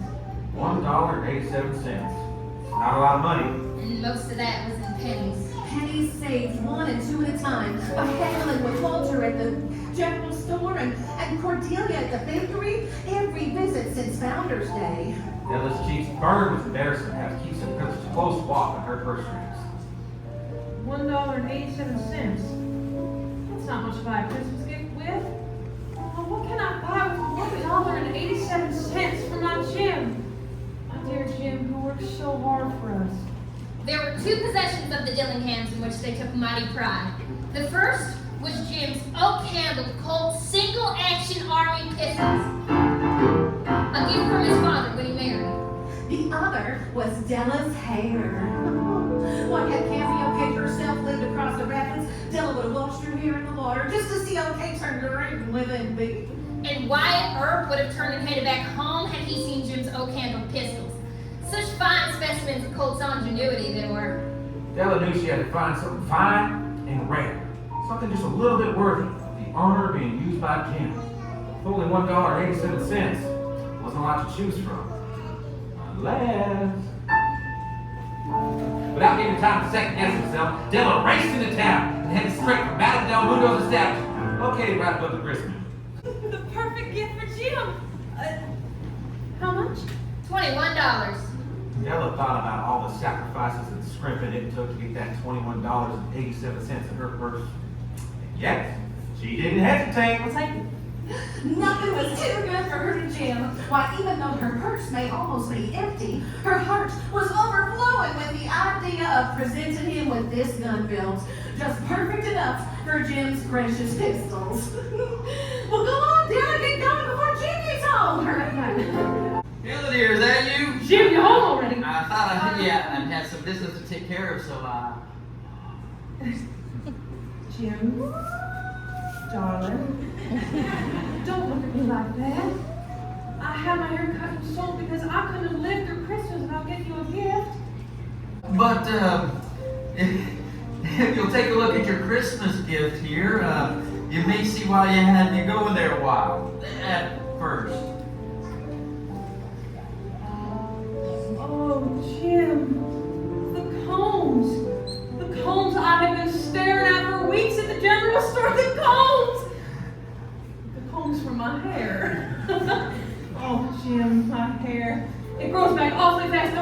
$1.87. Not a lot of money. And most of that was in pennies. Pennies saved 1 and 2 at a time by haggling with Walter at the general store and Cordelia at the bakery. Every visit since Founder's Day. Della's cheeks burn with embarrassment as keeps a close walk on her purse strings. $1.87. That's not much to buy a Christmas gift with. Well, what can I buy with $1.87 for my Jim? My dear Jim, who works so hard for us. There were 2 possessions of the Dillinghams in which they took mighty pride. The first was Jim's oak-handled Colt single-action army pistols, a gift from his father when he married. The other was Della's hair. Why, had Cameo Kate herself lived across the rapids, Della would have washed her hair in the water just to see old Kate turn green and live in be. And Wyatt Earp would have turned and headed back home had he seen Jim's oak-handled pistols. Such fine specimens of Colt's ingenuity they were. Della knew she had to find something fine and rare. Something just a little bit worthy of the honor of being used by Jim. With only $1.87, wasn't a lot to choose from. Unless... Without giving time to second guess himself, Della raced into town and headed straight for Madame Del Mundo's establishment, located right above the gristmill. The perfect gift for Jim. How much? $21. Della thought about all the sacrifices and scrimping it took to get that $21.87 in her purse. And yet, she didn't hesitate. I'll take it. Nothing was too good for her to Jim. Why, even though her purse may almost be empty, her heart was overflowing with the idea of presenting him with this gun belt. Just perfect enough for Jim's precious pistols. Well, go on, Della, get going before Jim gets home. Dilla dear, is that you? Jim, you're home already. I thought I'd have some business to take care of, so Jim, darling, don't look at me like that. I had my hair cut and sold because I couldn't have lived through Christmas without getting you a gift. But, if you'll take a look at your Christmas gift here, you may see why you had me going there a while, at first. Oh, Oh, Jim. The combs. The combs I have been staring at for weeks at the general store. The combs. The combs for my hair. Oh, Jim, my hair. It grows back awfully fast.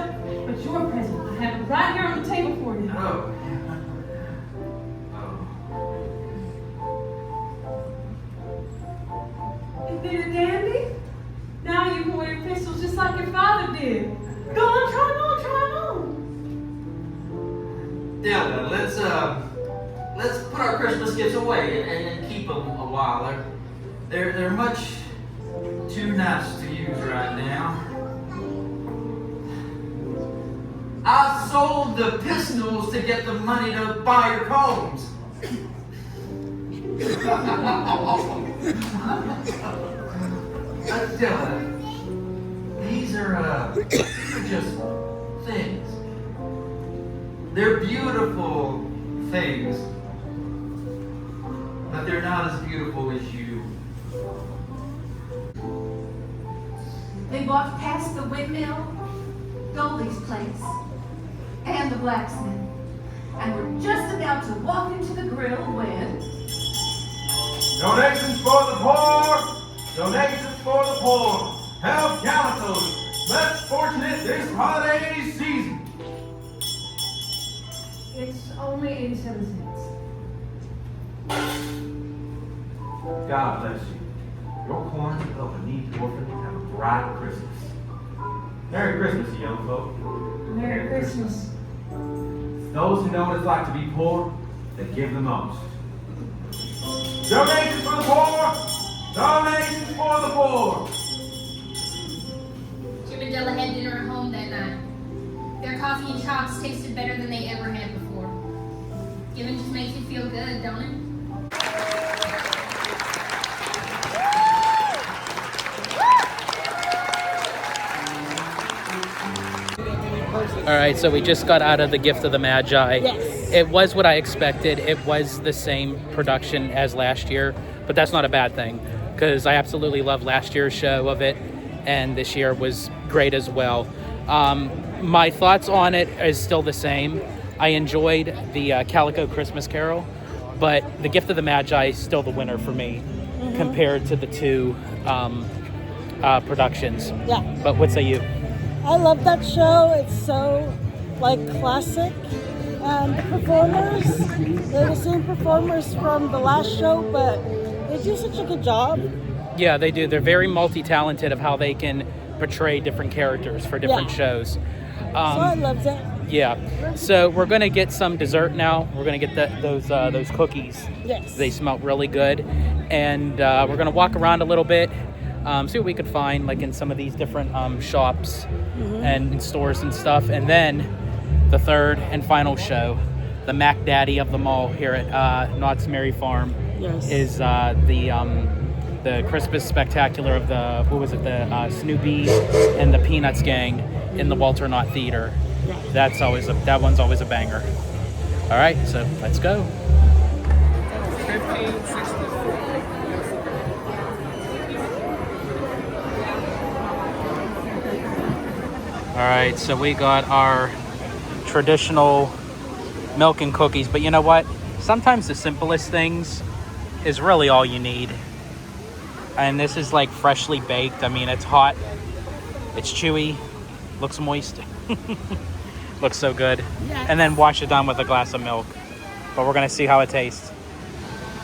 But your present, I have it right here on the table for you. Oh. Isn't it a dandy? Now you can wear your pistols just like your father did. Go on, try it on, try it on. Della, let's put our Christmas gifts away and keep them a while. They're much too nice to use right now. I sold the pistols to get the money to buy your combs. Della, these are just things. They're beautiful things, but they're not as beautiful as you. They walked past the windmill, Goldie's place, and the blacksmith, and were just about to walk into the grill when... Donations for the poor! Donations for the poor! Help Calicos! Less fortunate this holiday season! It's only 87 cents. God bless you. Your corn will help a needy orphan have a bright Christmas. Merry Christmas, you young folk. Merry Christmas. Those who know what it's like to be poor, they give the most. Donations for the poor! Donations for the poor! Jim and Della had dinner at home that night. Their coffee and chops tasted better than they ever had before. Giving just makes you feel good, don't it? All right, so we just got out of the Gift of the Magi. Yes. It was what I expected. It was the same production as last year, but that's not a bad thing because I absolutely love last year's show of it, and this year was great as well. My thoughts on it is still the same. I enjoyed the Calico Christmas Carol, but the Gift of the Magi is still the winner for me compared to the two productions. Yeah. But what say you? I love that show. It's so, like, classic. And the performers, they're the same performers from the last show, but they do such a good job. Yeah, they do. They're very multi-talented of how they can portray different characters for different shows. So I loved it. Yeah. So we're going to get some dessert now. We're going to get those cookies. Yes. They smell really good. And we're going to walk around a little bit, see what we could find, like in some of these different shops and stores and stuff. And then the third and final show, the Mac Daddy of them all here at Knott's Merry Farm, is the Christmas spectacular of the Snoopy and the Peanuts Gang in the Walter Knott Theater. That one's always a banger. All right, so let's go. 1564. All right, so we got our traditional milk and cookies, but you know what? Sometimes the simplest things is really all you need. And this is like freshly baked. I mean, it's hot, it's chewy, looks moist. Looks so good. Yes. And then wash it down with a glass of milk. But we're gonna see how it tastes.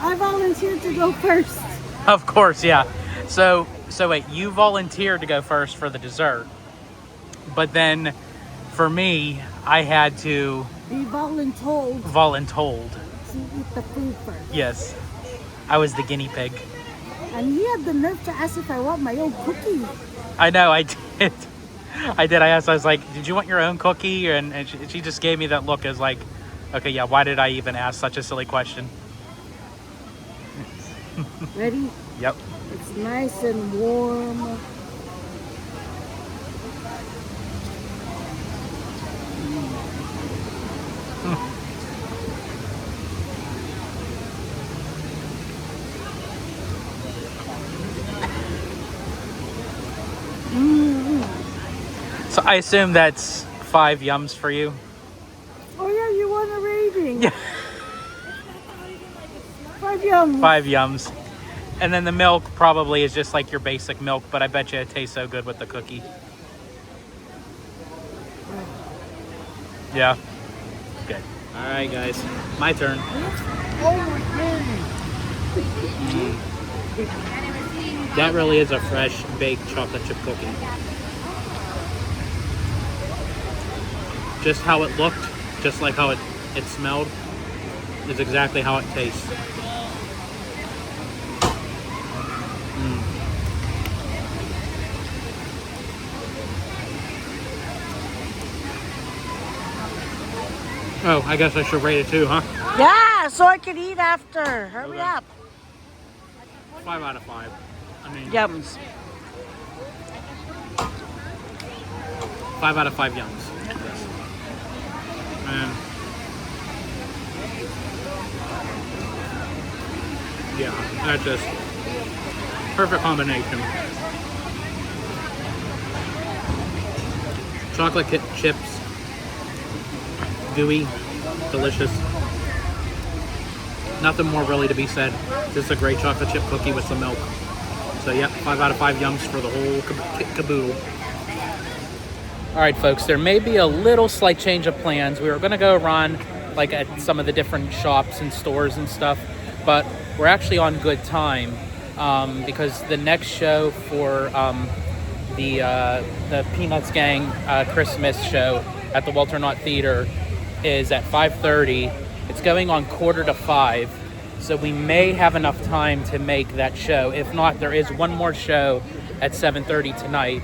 I volunteered to go first. Of course, yeah. So wait, you volunteered to go first for the dessert. But then for me, I had to Be voluntold voluntold. to eat the food first. Yes. I was the guinea pig. And he had the nerve to ask if I want my own cookie. I know, I did. I asked, I was like, did you want your own cookie? And she just gave me that look as like, okay, yeah, why did I even ask such a silly question? Ready? Yep. It's nice and warm. So I assume that's 5 yums for you. Oh yeah, you want a rating? Yeah. 5 yums. 5 yums. And then the milk probably is just like your basic milk, but I bet you it tastes so good with the cookie. Yeah. Good. All right, guys. My turn. That really is a fresh baked chocolate chip cookie. Just how it looked, just like how it smelled, is exactly how it tastes. Oh, I guess I should rate it too, huh? Yeah, so I can eat after. Hurry Okay. up. 5 out of 5. I mean, Yums. 5 out of 5 yums. Yes. And yeah, that's just perfect combination. Chocolate chips, gooey, delicious. Nothing more really to be said. Just a great chocolate chip cookie with some milk. So yep, 5 out of 5 yums for the whole caboodle. All right, folks, there may be a little slight change of plans. We were gonna go run like at some of the different shops and stores and stuff, but we're actually on good time because the next show for the Peanuts Gang Christmas show at the Walter Knott Theater is at 5:30. It's going on 4:45, so we may have enough time to make that show. If not, there is one more show at 7:30 tonight.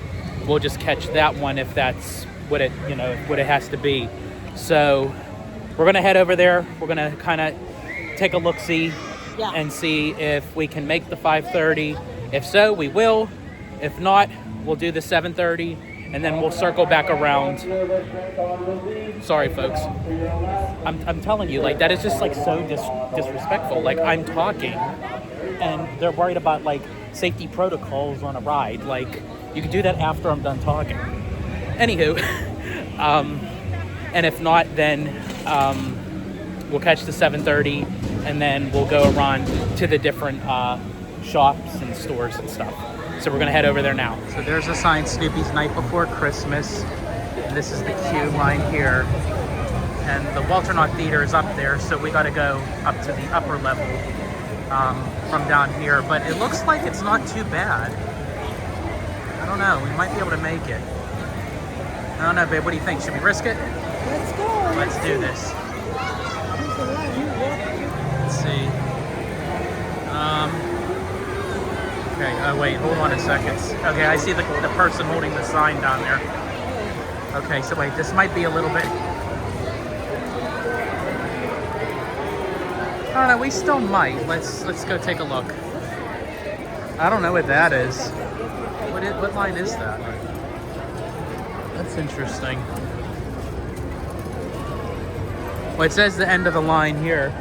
We'll just catch that one if that's what it has to be. So we're gonna head over there. We're gonna kind of take a look-see and see if we can make the 5:30. If so, we will. If not, we'll do the 7:30, and then we'll circle back around. Sorry, folks. I'm telling you, like, that is just like so disrespectful. Like, I'm talking, and they're worried about like safety protocols on a ride. Like, you can do that after I'm done talking. Anywho, and if not, then we'll catch the 7:30, and then we'll go around to the different shops and stores and stuff. So we're gonna head over there now. So there's a sign, Snoopy's Night Before Christmas. And this is the queue line here. And the Walter Knott Theater is up there, so we gotta go up to the upper level from down here. But it looks like it's not too bad. I don't know, we might be able to make it. I don't know, babe, what do you think? Should we risk it? Let's go. Let's do this. Let's see. Okay, oh wait, hold on a second. Okay, I see the person holding the sign down there. Okay, so wait, this might be a little bit... I don't know, we still might. Let's go take a look. I don't know what that is. What line is that? That's interesting. Well, it says the end of the line here.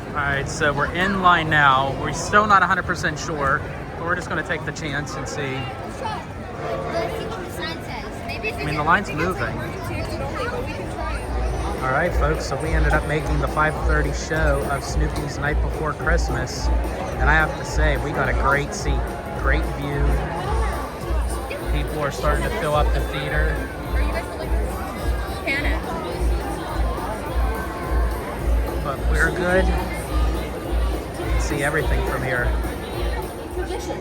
Alright, so we're in line now. We're still not 100% sure, but we're just going to take the chance and see. I mean, the line's moving. Alright, folks, so we ended up making the 5:30 show of Snoopy's Night Before Christmas. And I have to say, we got a great seat, great view. People are starting to fill up the theater. But we're good. See everything from here. Tradition.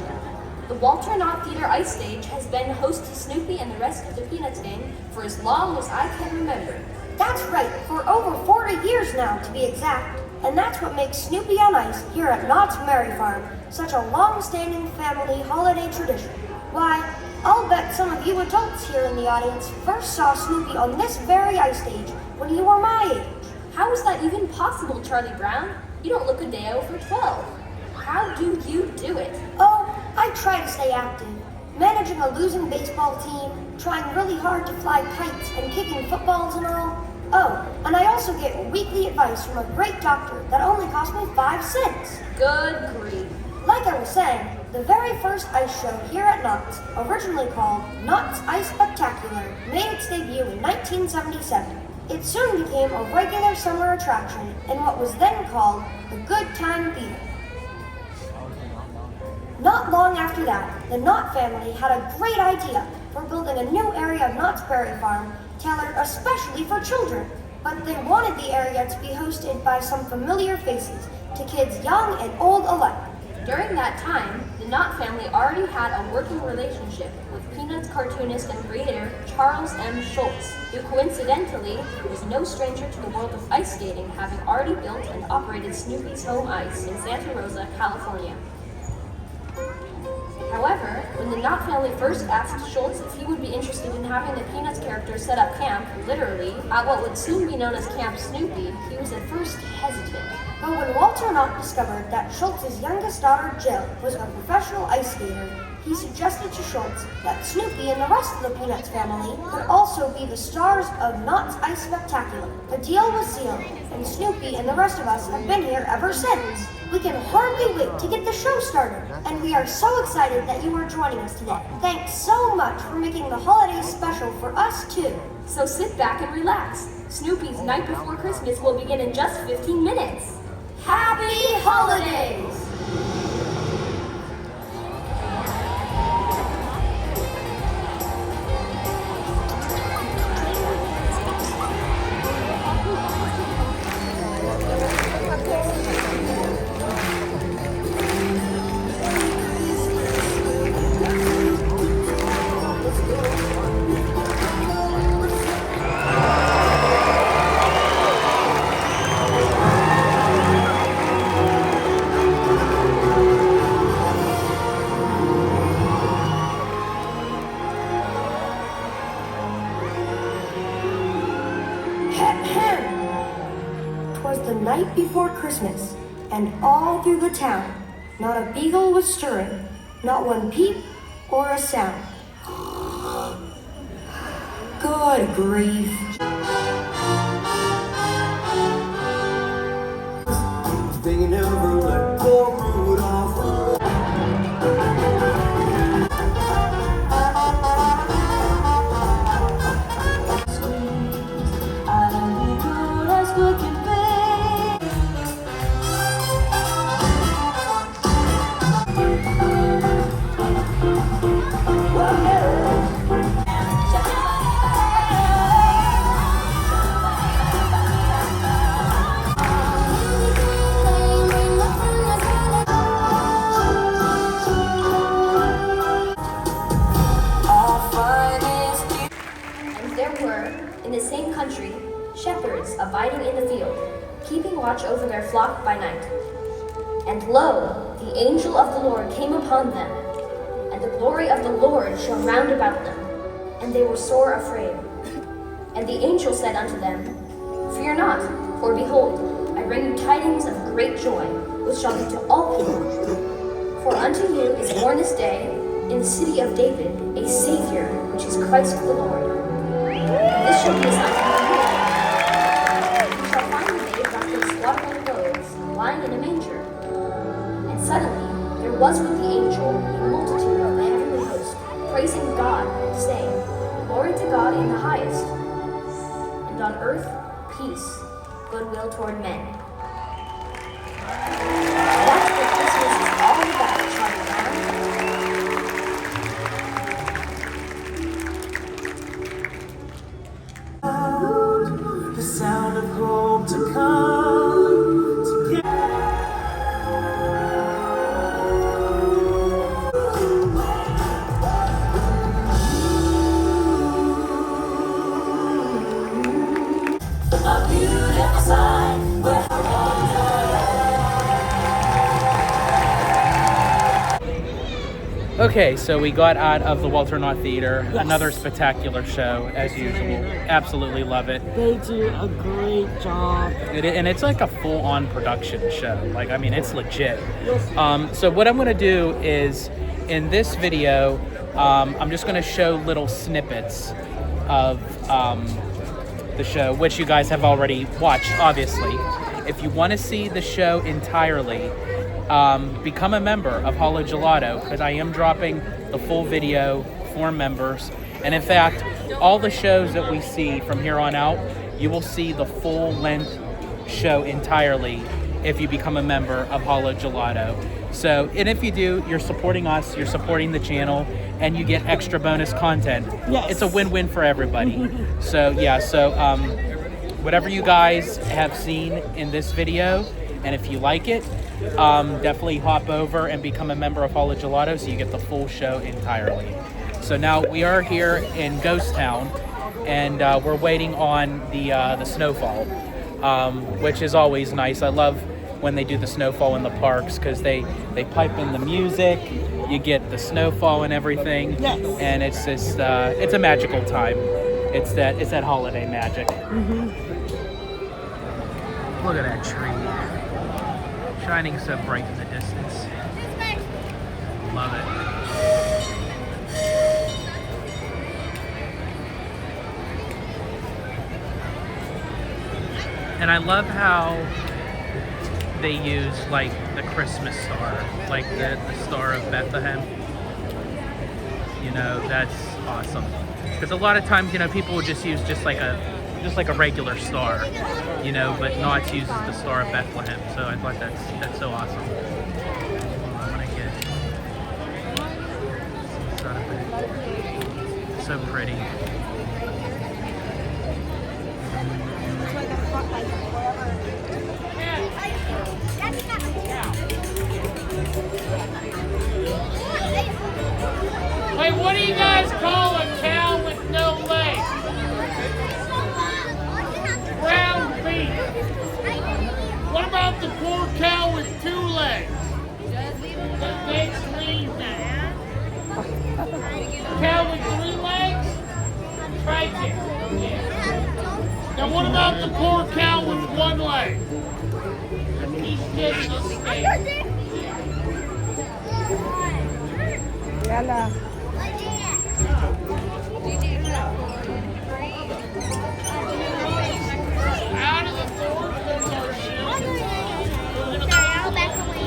The Walter Knott Theater Ice Stage has been host to Snoopy and the rest of the Peanuts gang for as long as I can remember. That's right, for over 40 years now to be exact. And that's what makes Snoopy on Ice here at Knott's Merry Farm such a long-standing family holiday tradition. Why, I'll bet some of you adults here in the audience first saw Snoopy on this very ice stage when you were my age. How is that even possible, Charlie Brown? You don't look a day over 12. How do you do it? Oh, I try to stay active. Managing a losing baseball team, trying really hard to fly kites and kicking footballs and all. Oh, and I also get weekly advice from a great doctor that only cost me 5 cents. Good grief. Like I was saying, The very first ice show here at Knott's, originally called Knott's Ice Spectacular, made its debut in 1977. It soon became a regular summer attraction in what was then called the Good Time Theater. Not long after that, the Knott family had a great idea for building a new area of Knott's Berry Farm tailored especially for children. But they wanted the area to be hosted by some familiar faces to kids young and old alike. During that time, the Knott family already had a working relationship with Peanuts cartoonist and creator Charles M. Schulz, who coincidentally was no stranger to the world of ice skating, having already built and operated Snoopy's Home Ice in Santa Rosa, California. However, when the Knott family first asked Schulz if he would be interested in having the Peanuts character set up camp, literally, at what would soon be known as Camp Snoopy, he was at first hesitant. But when Walter Knott discovered that Schultz's youngest daughter, Jill, was a professional ice skater, he suggested to Schulz that Snoopy and the rest of the Peanuts family could also be the stars of Knott's Ice Spectacular. The deal was sealed, and Snoopy and the rest of us have been here ever since. We can hardly wait to get the show started, and we are so excited that you are joining us today. Thanks so much for making the holidays special for us too. So sit back and relax. Snoopy's Night Before Christmas will begin in just 15 minutes. Happy Holidays! Night before Christmas, and all through the town, not a beagle was stirring, not one peep or a sound. Good grief. They never let poor Rudolph. Shepherds abiding in the field, keeping watch over their flock by night. And lo, the angel of the Lord came upon them, and the glory of the Lord shone round about them, and they were sore afraid. And the angel said unto them, Fear not, for behold, I bring you tidings of great joy, which shall be to all people. For unto you is born this day, in the city of David, a Savior, which is Christ the Lord. And this shall be a sign to you. Lying in a manger. And suddenly there was with the angel a multitude of the heavenly host, praising God, saying, Glory to God in the highest, and on earth peace, goodwill toward men. That's what Christmas is all about, Charlie Brown. The sound of home to come. Okay, so we got out of the Walter Knott Theater, Yes. Another spectacular show as usual. Absolutely love it. They do a great job. And it's like a full-on production show. Like, I mean, it's legit. So what I'm going to do is, in this video, I'm just going to show little snippets of the show, which you guys have already watched, obviously. If you want to see the show entirely, become a member of Holo Gelato, because I am dropping the full video for members. And in fact, all the shows that we see from here on out, you will see the full length show entirely if you become a member of Holo Gelato. So, and if you do, you're supporting us, you're supporting the channel, and you get extra bonus content. Yes. It's a win-win for everybody. So yeah, so whatever you guys have seen in this video, and if you like it, definitely hop over and become a member of Holo Gelato so you get the full show entirely. So now we are here in Ghost Town, and we're waiting on the snowfall, which is always nice. I love when they do the snowfall in the parks, because they pipe in the music, you get the snowfall and everything, Yes. and it's just it's a magical time. It's that holiday magic. Look at that tree, shining so bright in the distance. Love it. And I love how they use like the Christmas star, like the Star of Bethlehem. You know, that's awesome. Because a lot of times, you know, people will just use just like a regular star, you know, but Knott's uses the Star of Bethlehem. So I thought that's so awesome. I want to get some of it. So pretty. Hey, what do you guys call a cow with no legs? Ground beef. What about the poor cow with 2 legs? The next reason. Cow with 3 legs? Tricep. Yeah. Now what about the poor cow with 1 leg? He's getting a steak. Yala. Out of the thorns goes our shoe. We're gonna back away.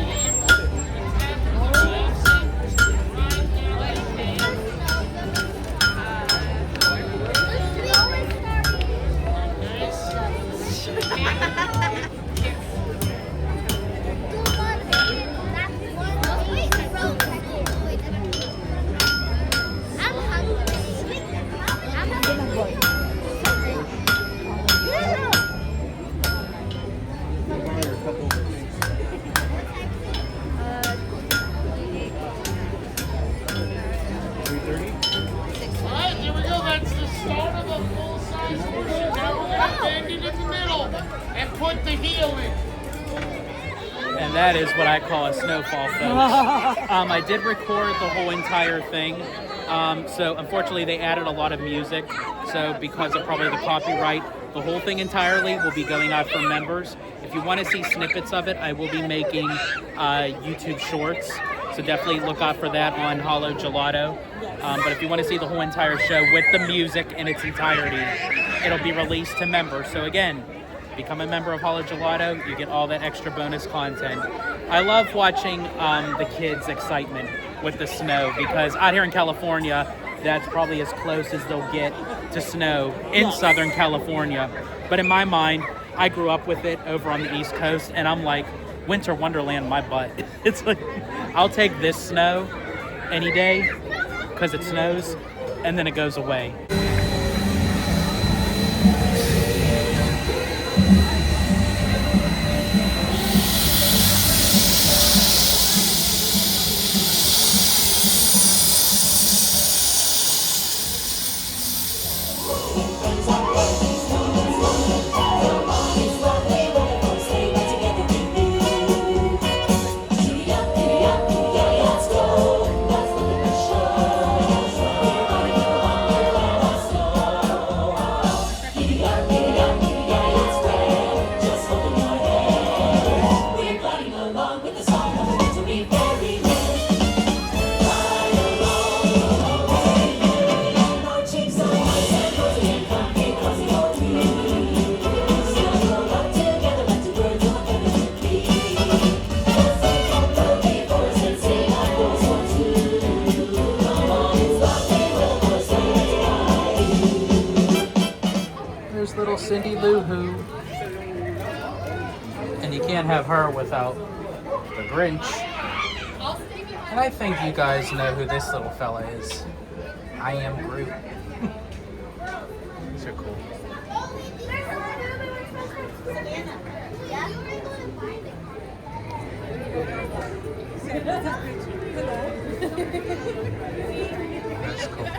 Alright, there we go. That's the start of a full-size horseshoe. Now we're gonna bend it in the middle and put the heel in. And that is what I call a snowfall, folks. I did record the whole entire thing. So unfortunately they added a lot of music. So because of probably the copyright, the whole thing entirely will be going out for members. If you want to see snippets of it, I will be making YouTube shorts. So definitely look out for that on Holo Gelato. But if you want to see the whole entire show with the music in its entirety, it'll be released to members. So again, become a member of Holo Gelato, you get all that extra bonus content. I love watching the kids' excitement with the snow, because out here in California, that's probably as close as they'll get to snow in Southern California. But in my mind, I grew up with it over on the East Coast, and I'm like, winter wonderland my butt. It's like, I'll take this snow any day, because it snows, and then it goes away. There's little Cindy Lou Who. And you can't have her without the Grinch. And I think you guys know who this little fella is. I Am Groot. These are cool. That's cool.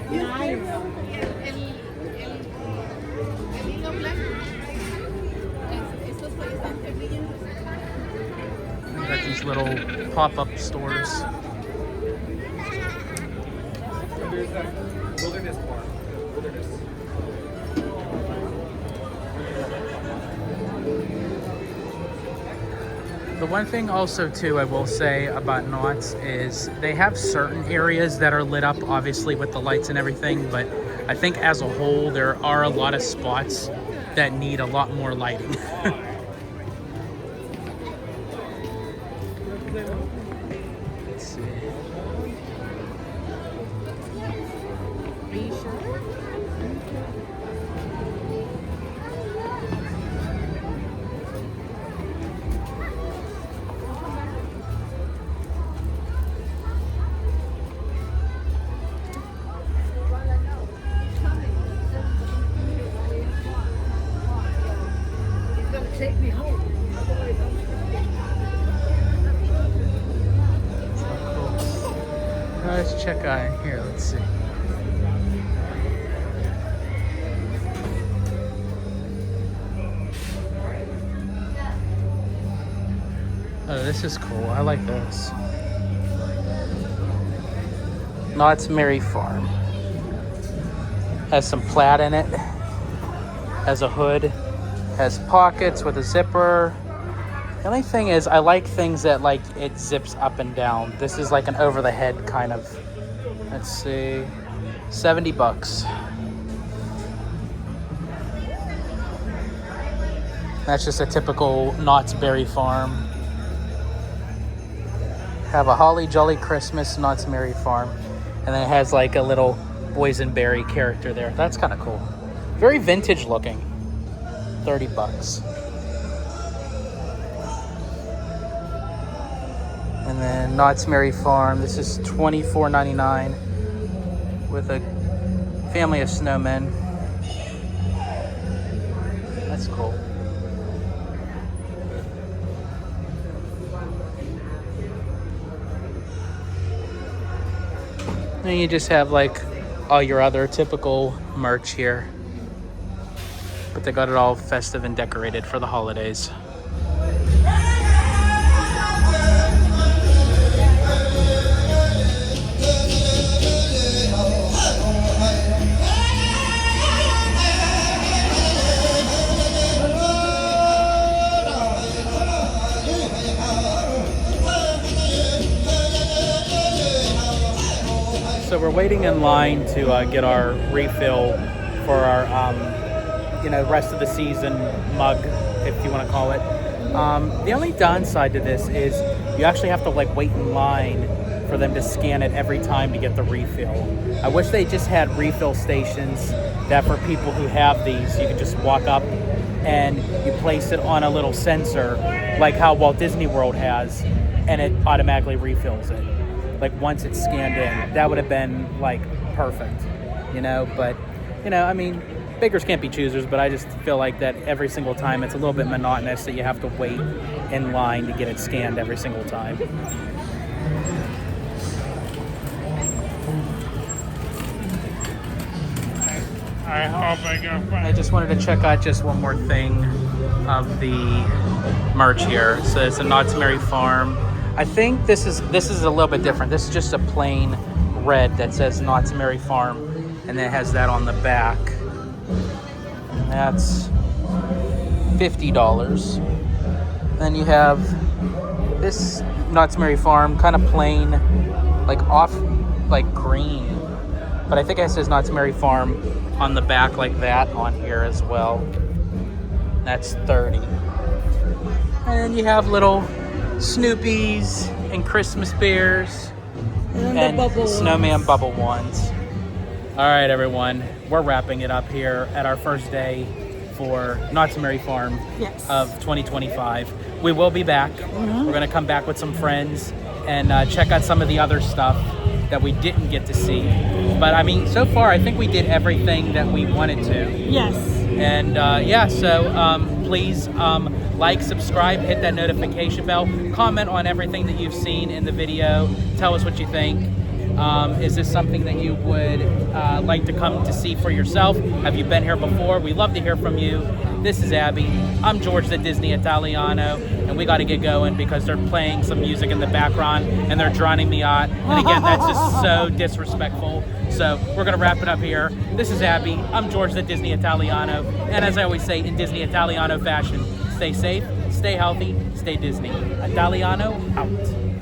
We got these little pop-up stores. Wilderness Park. Wilderness. The one thing also too I will say about Knott's is they have certain areas that are lit up obviously with the lights and everything, but I think as a whole there are a lot of spots that need a lot more lighting. Let's see. Are you sure? Take me home. Let's check out here. Let's see. Oh, this is cool. I like this. Knott's Merry Farm. Has some plaid in it. Has a hood. Has pockets with a zipper. The only thing is I like things that like it zips up and down. This is like an over the head kind of. Let's see. $70. That's just a typical Knott's Berry Farm. Have a Holly Jolly Christmas, Knott's Merry Farm. And then it has like a little boysenberry character there. That's kind of cool. Very vintage looking. $30. And then Knott's Merry Farm. This is $24.99 with a family of snowmen. That's cool. And you just have like all your other typical merch here. But they got it all festive and decorated for the holidays. So we're waiting in line to get our refill for our rest of the season mug, if you want to call it. The only downside to this is you actually have to like wait in line for them to scan it every time to get the refill. I wish they just had refill stations that for people who have these, you can just walk up and you place it on a little sensor like how Walt Disney World has, and it automatically refills it. Like once it's scanned in, that would have been like perfect, but I mean, bakers can't be choosers, but I just feel like that every single time it's a little bit monotonous that you have to wait in line to get it scanned every single time. I hope I can find. I just wanted to check out just one more thing of the merch here. So it's a Knott's Merry Farm. I think this is a little bit different. This is just a plain red that says Knott's Merry Farm, and then it has that on the back. And that's $50. Then you have this Knott's Merry Farm, kind of plain, like off, like green. But I think it says Knott's Merry Farm on the back like that on here as well. That's $30. And then you have little Snoopies and Christmas bears and snowman bubble ones. All right, everyone, we're wrapping it up here at our first day for Knott's Merry Farm Yes. of 2025. We will be back. We're going to come back with some friends and check out some of the other stuff that we didn't get to see. But I mean, so far, I think we did everything that we wanted to. Yes. And yeah, so please like, subscribe, hit that notification bell, comment on everything that you've seen in the video. Tell us what you think. Is this something that you would like to come to see for yourself? Have you been here before? We love to hear from you. This is Abby. I'm George the Disney Italiano, and we got to get going because they're playing some music in the background and they're drowning me out. And again, that's just so disrespectful. So we're going to wrap it up here. This is Abby. I'm George the Disney Italiano. And as I always say in Disney Italiano fashion, stay safe, stay healthy, stay Disney. Italiano out.